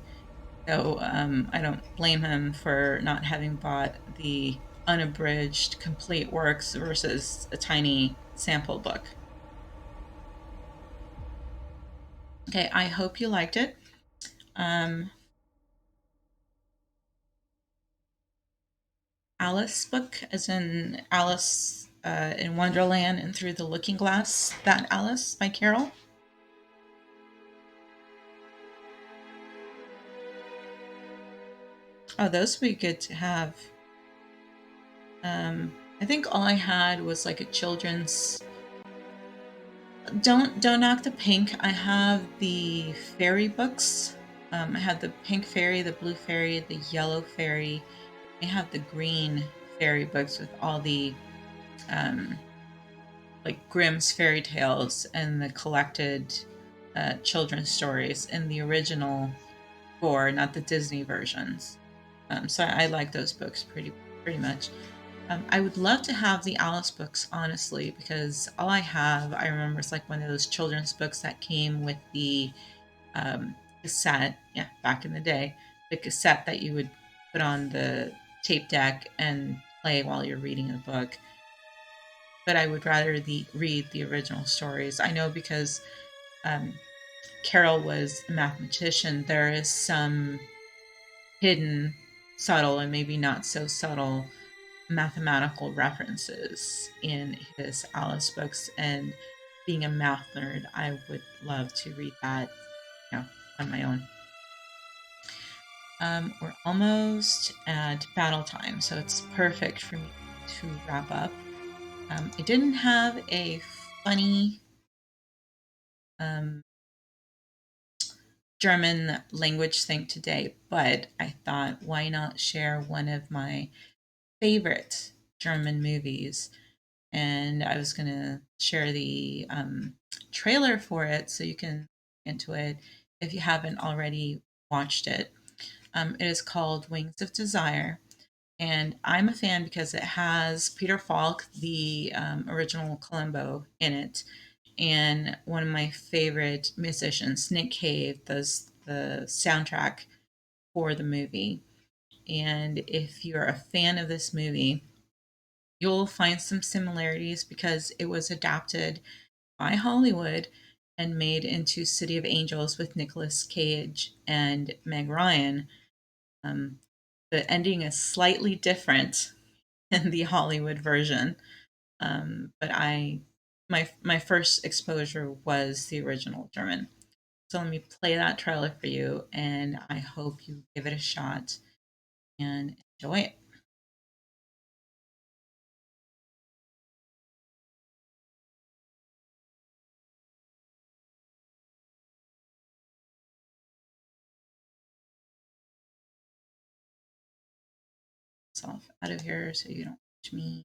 So I don't blame him for not having bought the unabridged complete works versus a tiny sample book. Okay, I hope you liked it. Alice book, as in Alice in Wonderland and Through the Looking Glass, that Alice by Carol. Oh, those would be good to have. I think all I had was like a children's. Don't knock the pink. I have the fairy books. I have the pink fairy, the blue fairy, the yellow fairy. I have the green fairy books with all the like Grimm's fairy tales and the collected children's stories in the original four, not the Disney versions. So I like those books pretty much. I would love to have the Alice books, honestly, because all I have, I remember, is like one of those children's books that came with the cassette. Yeah, back in the day, the cassette that you would put on the tape deck and play while you're reading the book. But I would rather read the original stories. I know because Carol was a mathematician, there is some hidden, subtle, and maybe not so subtle mathematical references in his Alice books. And being a math nerd, I would love to read that, on my own. We're almost at battle time, so it's perfect for me to wrap up. I didn't have a funny German language thing today, but I thought, why not share one of my favorite German movies? And I was going to share the trailer for it so you can get into it if you haven't already watched it. It is called Wings of Desire, and I'm a fan because it has Peter Falk, the original Columbo, in it, and one of my favorite musicians, Nick Cave, does the soundtrack for the movie. And if you're a fan of this movie, you'll find some similarities because it was adapted by Hollywood and made into City of Angels with Nicolas Cage and Meg Ryan. The ending is slightly different in the Hollywood version, but my first exposure was the original German. So let me play that trailer for you, and I hope you give it a shot and enjoy it. Myself out of here so you don't watch me.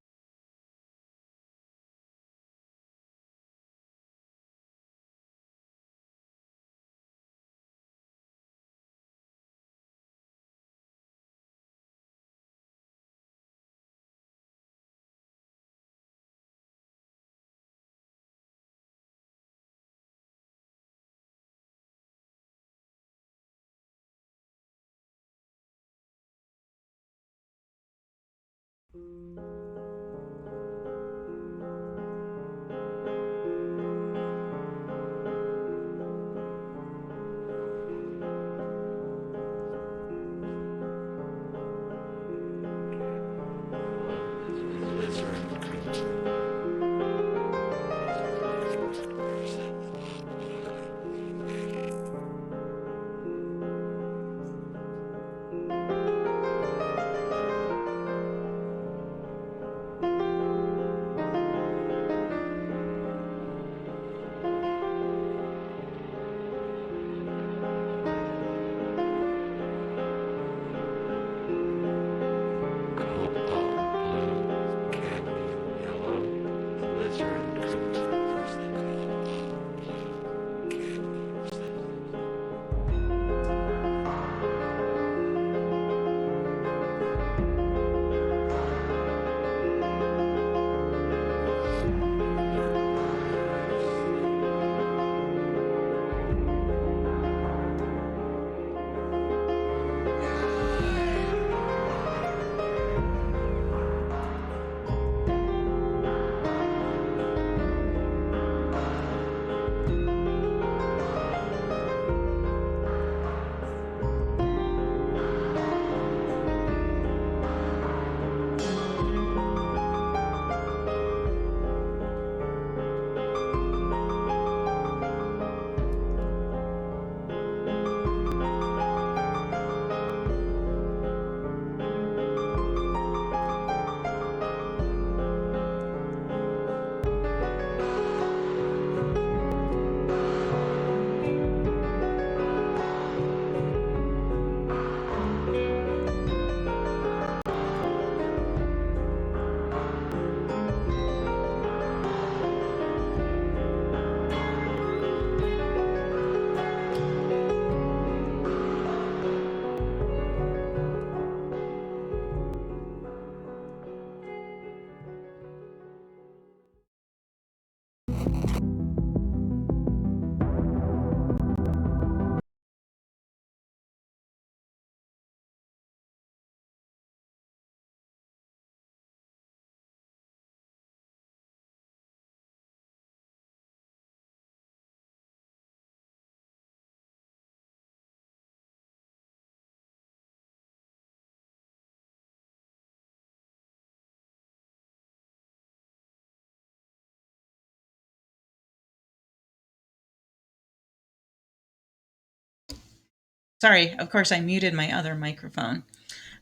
Sorry, of course, I muted my other microphone.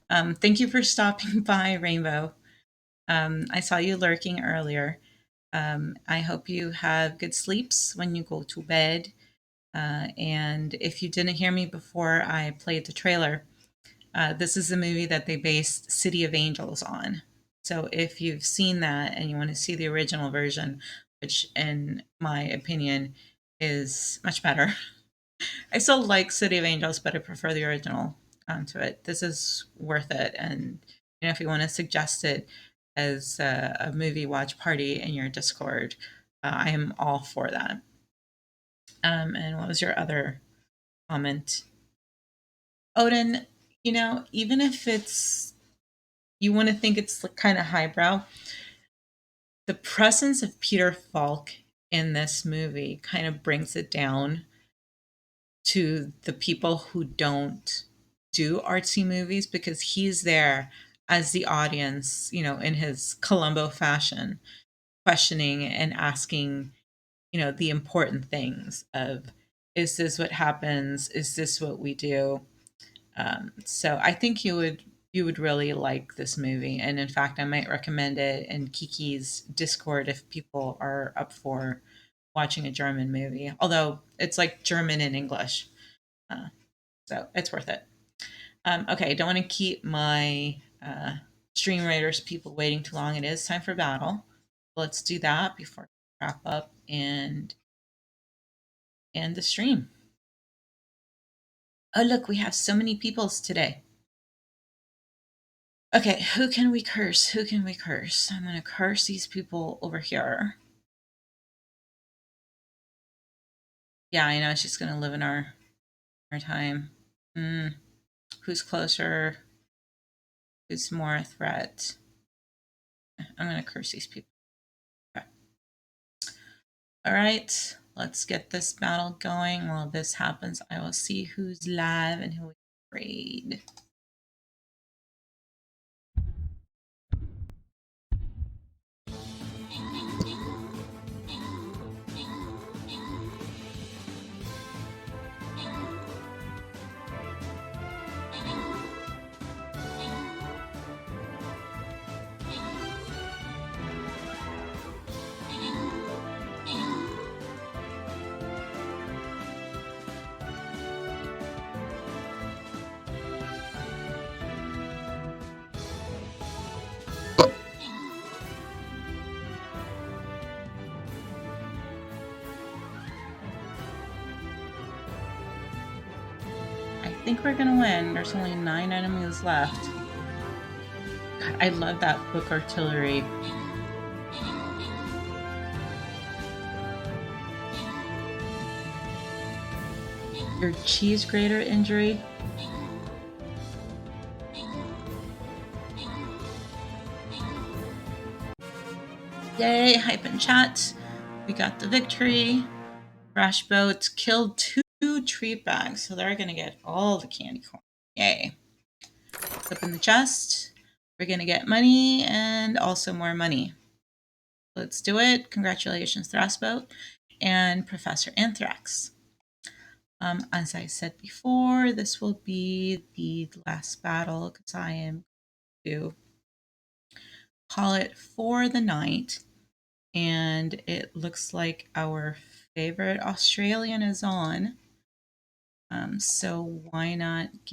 Thank you for stopping by, Rainbow. I saw you lurking earlier. I hope you have good sleeps when you go to bed. And if you didn't hear me before I played the trailer, this is the movie that they based City of Angels on. So if you've seen that and you want to see the original version, which in my opinion is much better, I still like City of Angels, but I prefer the original to it. This is worth it. And if you want to suggest it as a movie watch party in your Discord, I am all for that. And what was your other comment? Odin, even if you want to think it's kind of highbrow, the presence of Peter Falk in this movie kind of brings it down to the people who don't do artsy movies, because he's there as the audience, in his Columbo fashion, questioning and asking, the important things of, is this what happens? Is this what we do? So I think you would really like this movie, and in fact, I might recommend it in Kiki's Discord if people are up for watching a German movie. Although it's like German and English, so it's worth it. Okay, I don't want to keep my Stream Raiders people waiting too long. It is time for battle. Let's do that before I wrap up and end the stream. Oh, look, we have so many peoples today. Okay, who can we curse? Who can we curse? I'm going to curse these people over here. Yeah, I know she's going to live in our time. Who's closer? Who's more a threat? I'm going to curse these people. Okay. All right, let's get this battle going. While this happens, I will see who's live and who we raid. I think we're gonna win. There's only 9 enemies left. God, I love that book artillery. Your cheese grater injury. Yay, hype and chat. We got the victory. Crash boat killed 2 treat bags, so they're gonna get all the candy corn. Yay. Open the chest. We're gonna get money and also more money. Let's do it. Congratulations, Thrashboat and Professor Anthrax. As I said before, this will be the last battle because I am to call it for the night. And it looks like our favorite Australian is on. So why not get